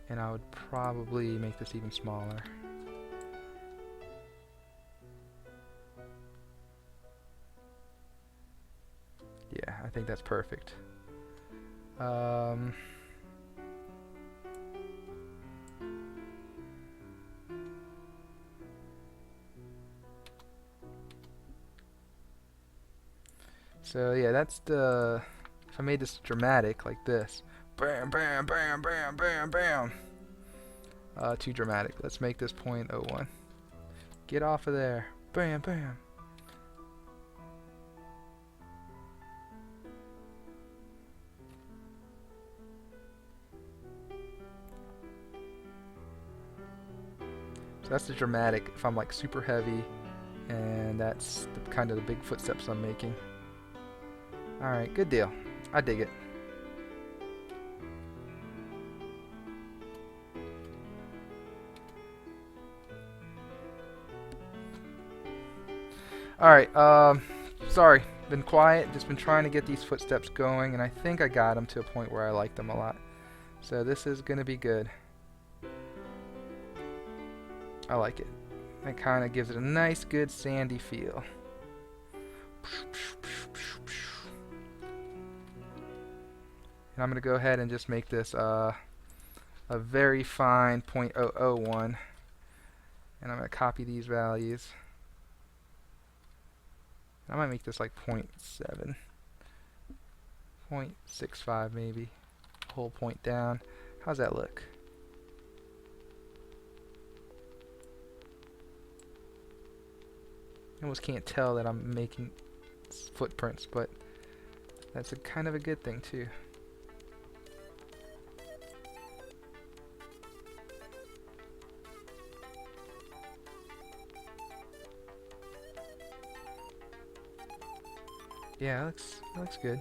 Speaker 1: And I would probably make this even smaller. Yeah, I think that's perfect. So yeah, that's the... If I made this dramatic like this. Bam, bam, bam, bam, bam, bam. Too dramatic. Let's make this 0.01. Get off of there. Bam, bam. So that's the dramatic if I'm like super heavy, and that's the, kind of the big footsteps I'm making. Alright, good deal. I dig it. Alright, sorry, been quiet, just been trying to get these footsteps going, and I think I got them to a point where I like them a lot. So this is gonna be good. I like it. It kind of gives it a nice, good, sandy feel. And I'm going to go ahead and just make this a very fine 0.001. And I'm going to copy these values. I might make this like 0.7. 0.65 maybe. Whole point down. How's that look? You almost can't tell that I'm making footprints, but that's a kind of a good thing too. Yeah, that looks good.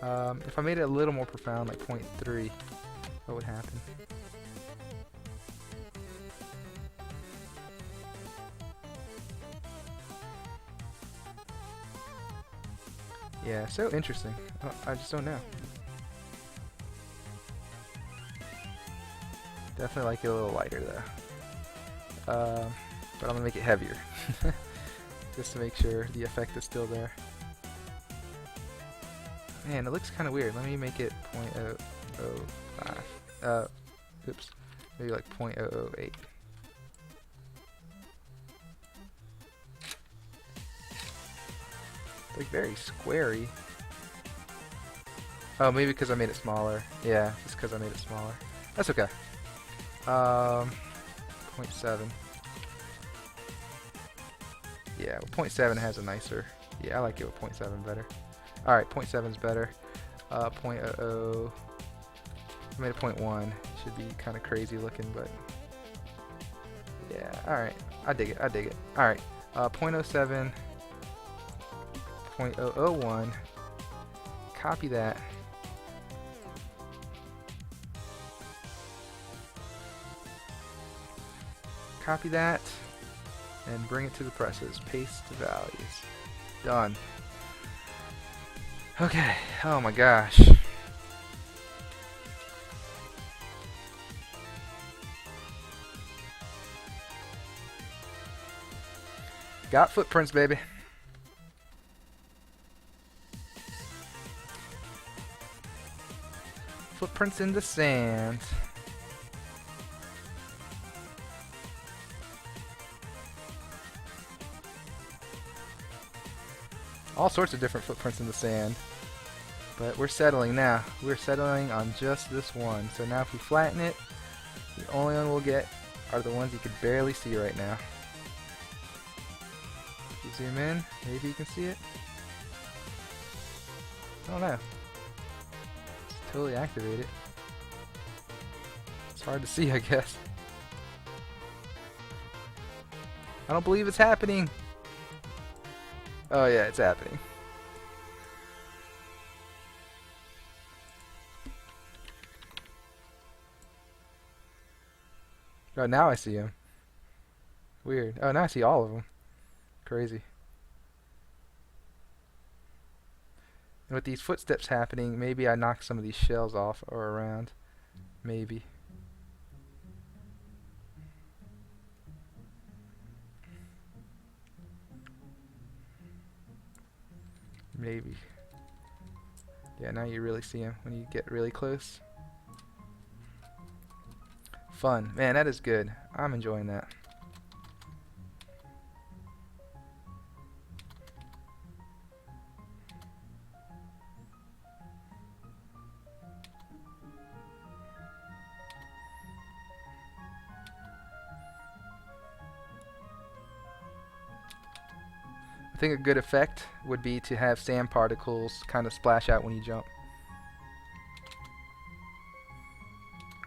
Speaker 1: If I made it a little more profound, like 0.3, what would happen? Yeah, so interesting. I just don't know. Definitely like it a little lighter though. But I'm gonna make it heavier. Just to make sure the effect is still there. Man, it looks kind of weird. Let me make it 0.005. Oops. Maybe like 0.008. Like very squarey. Oh, maybe because I made it smaller. Yeah, just because I made it smaller. That's okay. 0.7. Yeah, well, 0.7 has a nicer. Yeah, I like it with 0.7 better. Alright, 0.7 is better. 0.00. I made a 0.1. Should be kind of crazy looking, but yeah. Alright, I dig it. I dig it. Alright, 0.07. 0.001. Copy that. Copy that and bring it to the presses. Paste the values. Done. Okay. Oh my gosh. Got footprints, baby. Footprints in the sand. All sorts of different footprints in the sand. But we're settling now. We're settling on just this one. So now if we flatten it, the only one we'll get are the ones you can barely see right now. If you zoom in, maybe you can see it. I don't know. It's totally activated. It's hard to see, I guess. I don't believe it's happening. Oh yeah, it's happening. Oh, now I see him. Weird. Oh, now I see all of them. Crazy. And with these footsteps happening, maybe I knock some of these shells off or around. Maybe. Maybe. Yeah, now you really see him when you get really close. Fun. Man, that is good. I'm enjoying that. I think a good effect would be to have sand particles kind of splash out when you jump.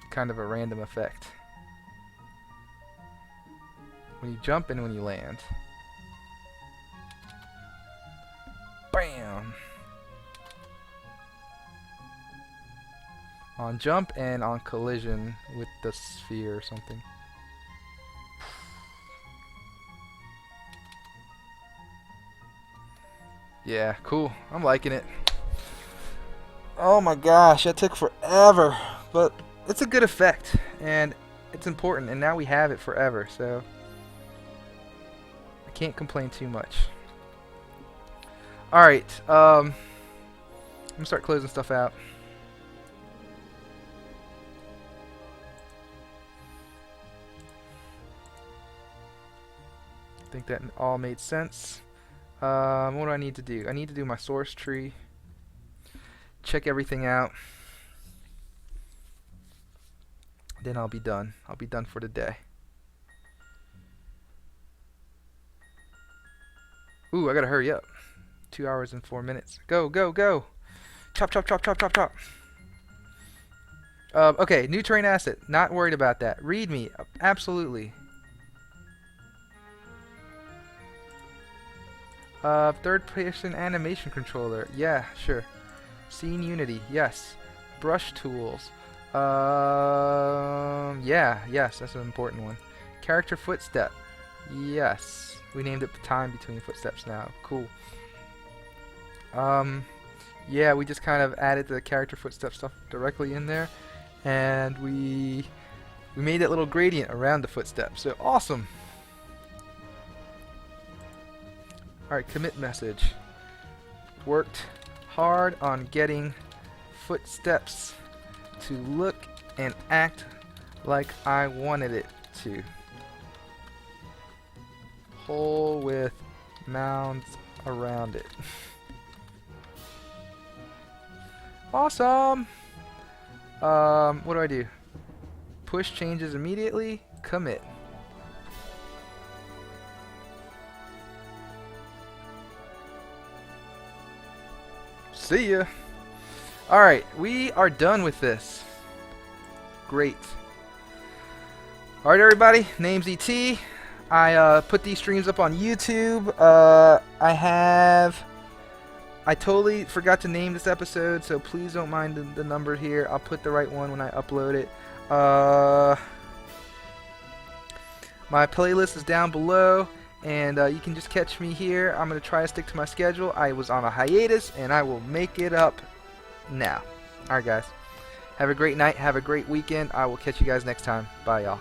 Speaker 1: Kind of a random effect. When you jump and when you land. Bam! On jump and on collision with the sphere or something. Yeah, cool. I'm liking it. Oh my gosh, that took forever. But it's a good effect, and it's important, and now we have it forever, so I can't complain too much. Alright, I'm gonna start closing stuff out. I think that all made sense. What do I need to do? I need to do my source tree. Check everything out. Then I'll be done. I'll be done for the day. Ooh, I gotta hurry up. 2 hours and 4 minutes. Go, go, go! Chop, chop, chop, chop, chop, chop. Okay, new terrain asset. Not worried about that. Read me. Absolutely. Third person animation controller. Yeah, sure. Scene Unity. Yes. Brush tools. Yeah, yes, that's an important one. Character footstep. Yes. We named it the time between footsteps now. Cool. Yeah, we just kind of added the character footstep stuff directly in there, and we made that little gradient around the footsteps. So awesome. Alright, commit message. Worked hard on getting footsteps to look and act like I wanted it to. Hole with mounds around it. Awesome! What do I do? Push changes immediately. Commit. See ya. Alright, we are done with this. Great. Alright everybody, name's ET. I put these streams up on YouTube. I totally forgot to name this episode, so please don't mind the number here. I'll put the right one when I upload it. My playlist is down below, and you can just catch me here. I'm going to try to stick to my schedule. I was on a hiatus, and I will make it up now. Alright guys, have a great night, have a great weekend. I will catch you guys next time. Bye y'all.